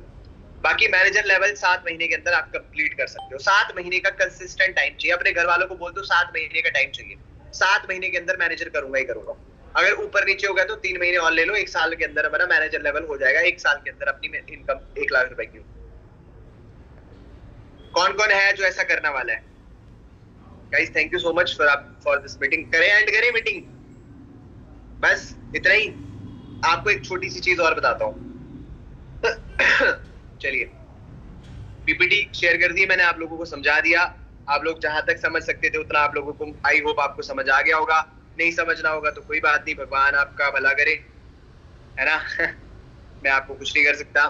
बाकी मैनेजर लेवल 7 महीने के अंदर आप कंप्लीट कर सकते हो। 7 महीने का कंसिस्टेंट टाइम चाहिए, अपने घर वालों को बोल दो 7 महीने का टाइम चाहिए, 7 महीने के अंदर मैनेजर करूंगा ही करूंगा। अगर ऊपर नीचे हो गया तो 3 महीने और ले लो, 1 साल के अंदर हमारा मैनेजर लेवल हो जाएगा, 1 साल के अंदर अपनी इनकम 1 लाख रुपए की। कौन कौन है जो ऐसा करने वाला है? Guys thank you so much for this meeting. करें एंड करें मीटिंग, बस इतना ही। आपको एक छोटी सी चीज और बताता हूँ। चलिए, पीपीटी शेयर कर दी मैंने, आप लोगों को समझा दिया। आप लोग जहां तक समझ सकते थे उतना आप लोगों को, आई होप आपको समझ आ गया होगा। नहीं समझना होगा तो कोई बात नहीं, भगवान आपका भला करे, है ना। मैं आपको कुछ नहीं कर सकता,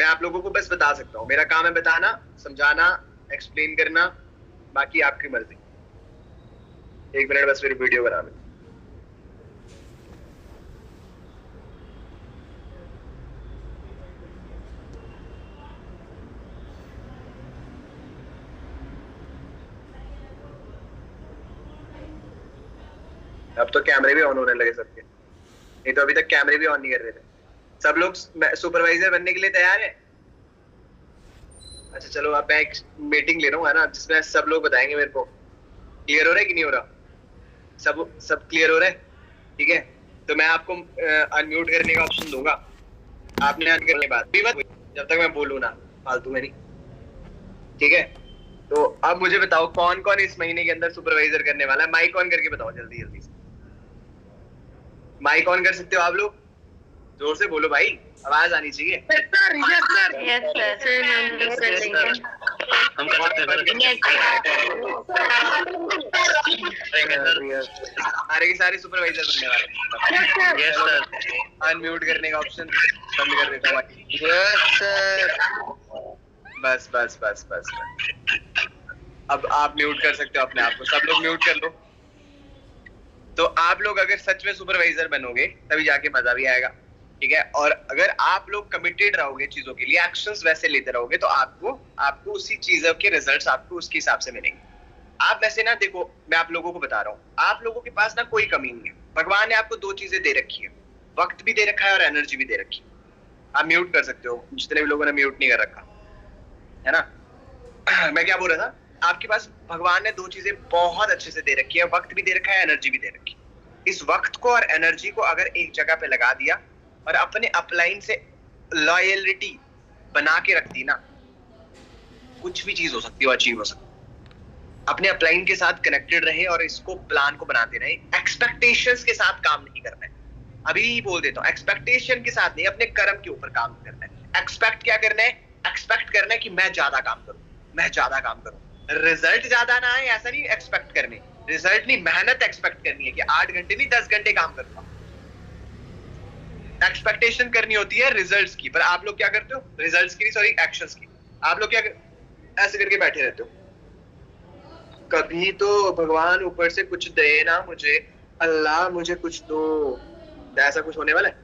मैं आप लोगों को बस बता सकता हूँ। मेरा काम है बताना, समझाना, एक्सप्लेन करना, बाकी आपकी मर्जी। 1 मिनट बस मेरी वीडियो बना लो। अब तो कैमरे भी ऑन होने लगे सबके, नहीं तो अभी तक कैमरे भी ऑन नहीं कर रहे थे। सब लोग सुपरवाइजर बनने के लिए तैयार है? अच्छा चलो, अब मैं एक मीटिंग ले रहा हूँ, है ना, जिसमें सब लोग बताएंगे मेरे को। क्लियर हो रहा है कि नहीं हो रहा? सब क्लियर हो रहा है? ठीक है, तो मैं आपको अनम्यूट करने का ऑप्शन दूंगा। आपने अन करने के बाद भी मत, जब तक मैं बोलूँ ना, फालतू में नहीं, ठीक है। तो अब मुझे बताओ कौन कौन इस महीने के अंदर सुपरवाइजर करने वाला है? माइक ऑन करके बताओ जल्दी जल्दी से। माइक ऑन कर सकते हो आप लोग? जोर से बोलो भाई, आवाज आनी चाहिए। हम कर सकते हैं। सारे के सारे सुपरवाइजर बनने वाले हैं। Yes sir. अनम्यूट करने का ऑप्शन बंद कर देता हूँ। Yes sir. बस बस बस बस बस। अब आप म्यूट कर सकते हो अपने आप को, सब लोग म्यूट कर लो। तो आप लोग अगर सच में सुपरवाइजर बनोगे तभी जाके मजा भी आएगा, ठीक है। और अगर आप लोग कमिटेड रहोगे चीजों के लिए, एक्शंस वैसे लेते रहोगे, तो आपको उसी चीजों के रिजल्ट्स आपको उसके हिसाब से मिलेंगे। आप वैसे ना देखो, मैं आप लोगों को बता रहा हूँ, आप लोगों के पास ना कोई कमी नहीं है। भगवान ने आपको 2 चीजें दे रखी है, वक्त भी दे रखा है और एनर्जी भी दे रखी है। आप म्यूट कर सकते हो, जितने भी लोगों ने म्यूट नहीं कर रखा, है ना। मैं क्या बोल रहा था, आपके पास भगवान ने 2 चीजें बहुत अच्छे से दे रखी है, वक्त भी दे रखा है, एनर्जी भी दे रखी है। इस वक्त को और एनर्जी को अगर एक जगह पे लगा दिया और अपने अपलाइन से लॉयलिटी बना के रख दी ना, कुछ भी चीज हो सकती है, अचीव हो सकती है। अपने अपलाइन के साथ कनेक्टेड रहे और इसको प्लान को बनाते रहे। एक्सपेक्टेशंस के साथ काम नहीं करना है, अभी ही बोल देता हूँ, एक्सपेक्टेशन के साथ नहीं, अपने कर्म के ऊपर काम करना है। एक्सपेक्ट क्या करना है? एक्सपेक्ट करना है कि मैं ज्यादा काम करूं, मैं ज्यादा काम करूं, रिजल्ट ज्यादा ना आए ऐसा नहीं एक्सपेक्ट करने, रिजल्ट नहीं, मेहनत एक्सपेक्ट करनी है कि 8 घंटे नहीं 10 घंटे काम करूंगा। एक्सपेक्टेशन करनी होती है रिजल्ट्स की, पर आप लोग क्या करते हो? रिजल्ट्स की, सॉरी, एक्शंस की। आप लोग क्या ऐसे करके बैठे रहते हो। कभी तो भगवान ऊपर से कुछ दे ना मुझे, अल्लाह मुझे कुछ दो, ऐसा कुछ होने वाला है?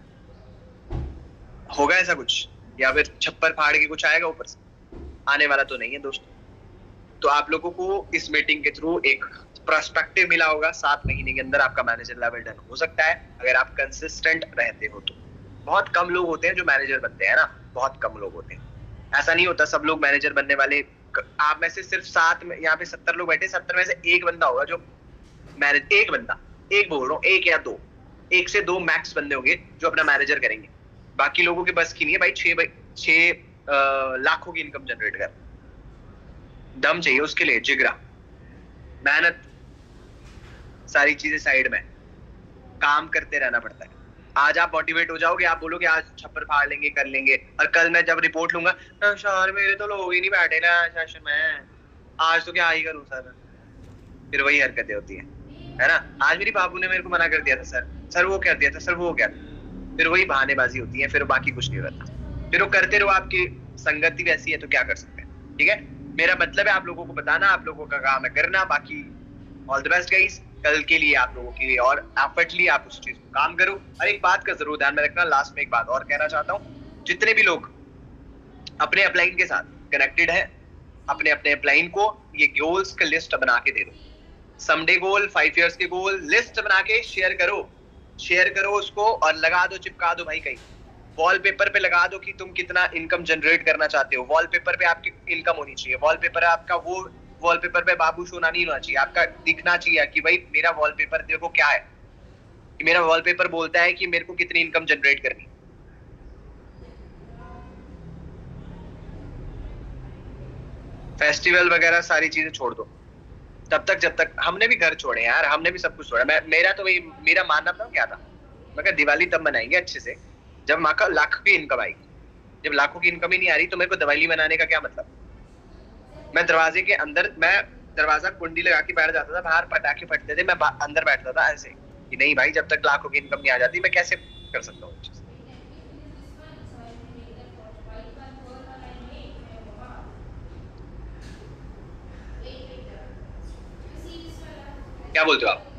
होगा ऐसा कुछ? या फिर छप्पर फाड़ के कुछ आएगा ऊपर से? आने वाला तो नहीं है दोस्तों। तो आप लोगों को इस मीटिंग के थ्रू एक पर्सपेक्टिव मिला होगा। 7 महीने के अंदर आपका मैनेजर लेवल डन हो सकता है अगर आप कंसिस्टेंट रहते हो तो। बहुत कम लोग होते हैं जो मैनेजर बनते हैं ना, बहुत कम लोग होते हैं। ऐसा नहीं होता सब लोग मैनेजर बनने वाले। आप में से सिर्फ 7 में, यहाँ पे 70 लोग बैठे, 70 में से 1 बंदा होगा जो मैनेज, 1 बंदा, 1 बोल रहा हूँ, 1 या 2, 1 से 2 मैक्स बंदे होंगे जो अपना मैनेजर करेंगे। बाकी लोगों के बस की नहीं है भाई 6 लाखों की इनकम जनरेट कर। दम चाहिए उसके लिए, जिगरा, मेहनत, सारी चीजें साइड में, काम करते रहना पड़ता है। आज आप मोटिवेट हो जाओगे, आप बोलोगे आज छप्पर फाड़ लेंगे, कर लेंगे, और कल मैं जब रिपोर्ट लूंगा, सर मेरे तो लोग ही नहीं बैठे ना सेशन में, आज तो क्या ही करूं सर। फिर वही हरकतें होती है ना। आज मेरी बाबू ने मेरे को मना कर दिया था सर वो कर दिया था, सर वो क्या, फिर वही बहानेबाजी होती है, फिर बाकी कुछ नहीं रहता। फिर वो करते रहो, आपकी संगति वैसी है तो क्या कर सकते हैं, ठीक है। मेरा मतलब है आप लोगों को बताना, आप लोगों का काम है करना। बाकी ऑल द बेस्ट गाइस, कल के लिए आप लोगों के लिए और एफर्टली आप उस चीज को काम करो। और एक बात का जरूर ध्यान में रखना, लास्ट में एक बात और कहना चाहता हूँ, जितने भी लोग अपने अपलाइन के साथ कनेक्टेड है, अपने अपने अपलाइन को ये गोल्स का लिस्ट बना के दे दो। समडे गोल, 5 इयर्स के गोल लिस्ट बना के शेयर करो उसको, और लगा दो, चिपका दो भाई, कहीं वॉलपेपर पे लगा दो कि तुम कितना इनकम जनरेट करना चाहते हो। वॉलपेपर पे आपकी इनकम होनी चाहिए, वॉलपेपर आपका वो वॉलपेपर पे बाबू सोना नहीं होना चाहिए, आपका दिखना चाहिए कि भाई मेरा वॉलपेपर देखो क्या है, कि मेरा वॉलपेपर बोलता है कि मेरे को कितनी इनकम जनरेट करनी। फेस्टिवल वगैरह सारी चीजें छोड़ दो तब तक, जब तक हमने भी घर छोड़े यार, हमने भी सब कुछ छोड़ा। मेरा तो वही, मेरा मानना था क्या था, मैं कहा दिवाली तब मनाएंगे अच्छे से जब माँ का लाख की इनकम आएगी। जब लाखों की इनकम ही नहीं आ रही तो मेरे को दिवाली मनाने का क्या मतलब। मैं दरवाजे के अंदर, मैं दरवाजा कुंडी लगा के बैठ जाता था, बाहर पटाखे फटते थे, मैं अंदर बैठता था ऐसे कि नहीं भाई, जब तक लाखों की इनकम नहीं आ जाती मैं कैसे कर सकता हूँ चीज। क्या बोलते हो आप?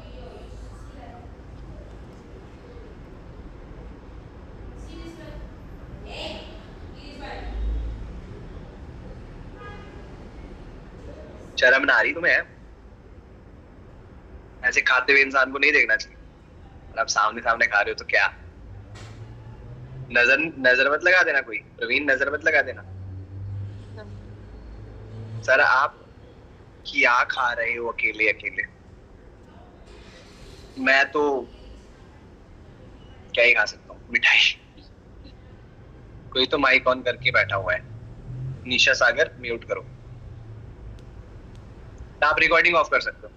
शर्म ना आ रही तुम्हें? ऐसे खाते हुए इंसान को नहीं देखना चाहिए। और आप सामने सामने खा रहे हो तो क्या, नजर नजर मत लगा देना, कोई प्रवीण नजर मत लगा देना। सर आप क्या खा रहे हो अकेले अकेले? मैं तो क्या ही खा सकता हूँ, मिठाई। कोई तो माइक ऑन करके बैठा हुआ है। निशा सागर म्यूट करो। आप रिकॉर्डिंग ऑफ कर सकते हो।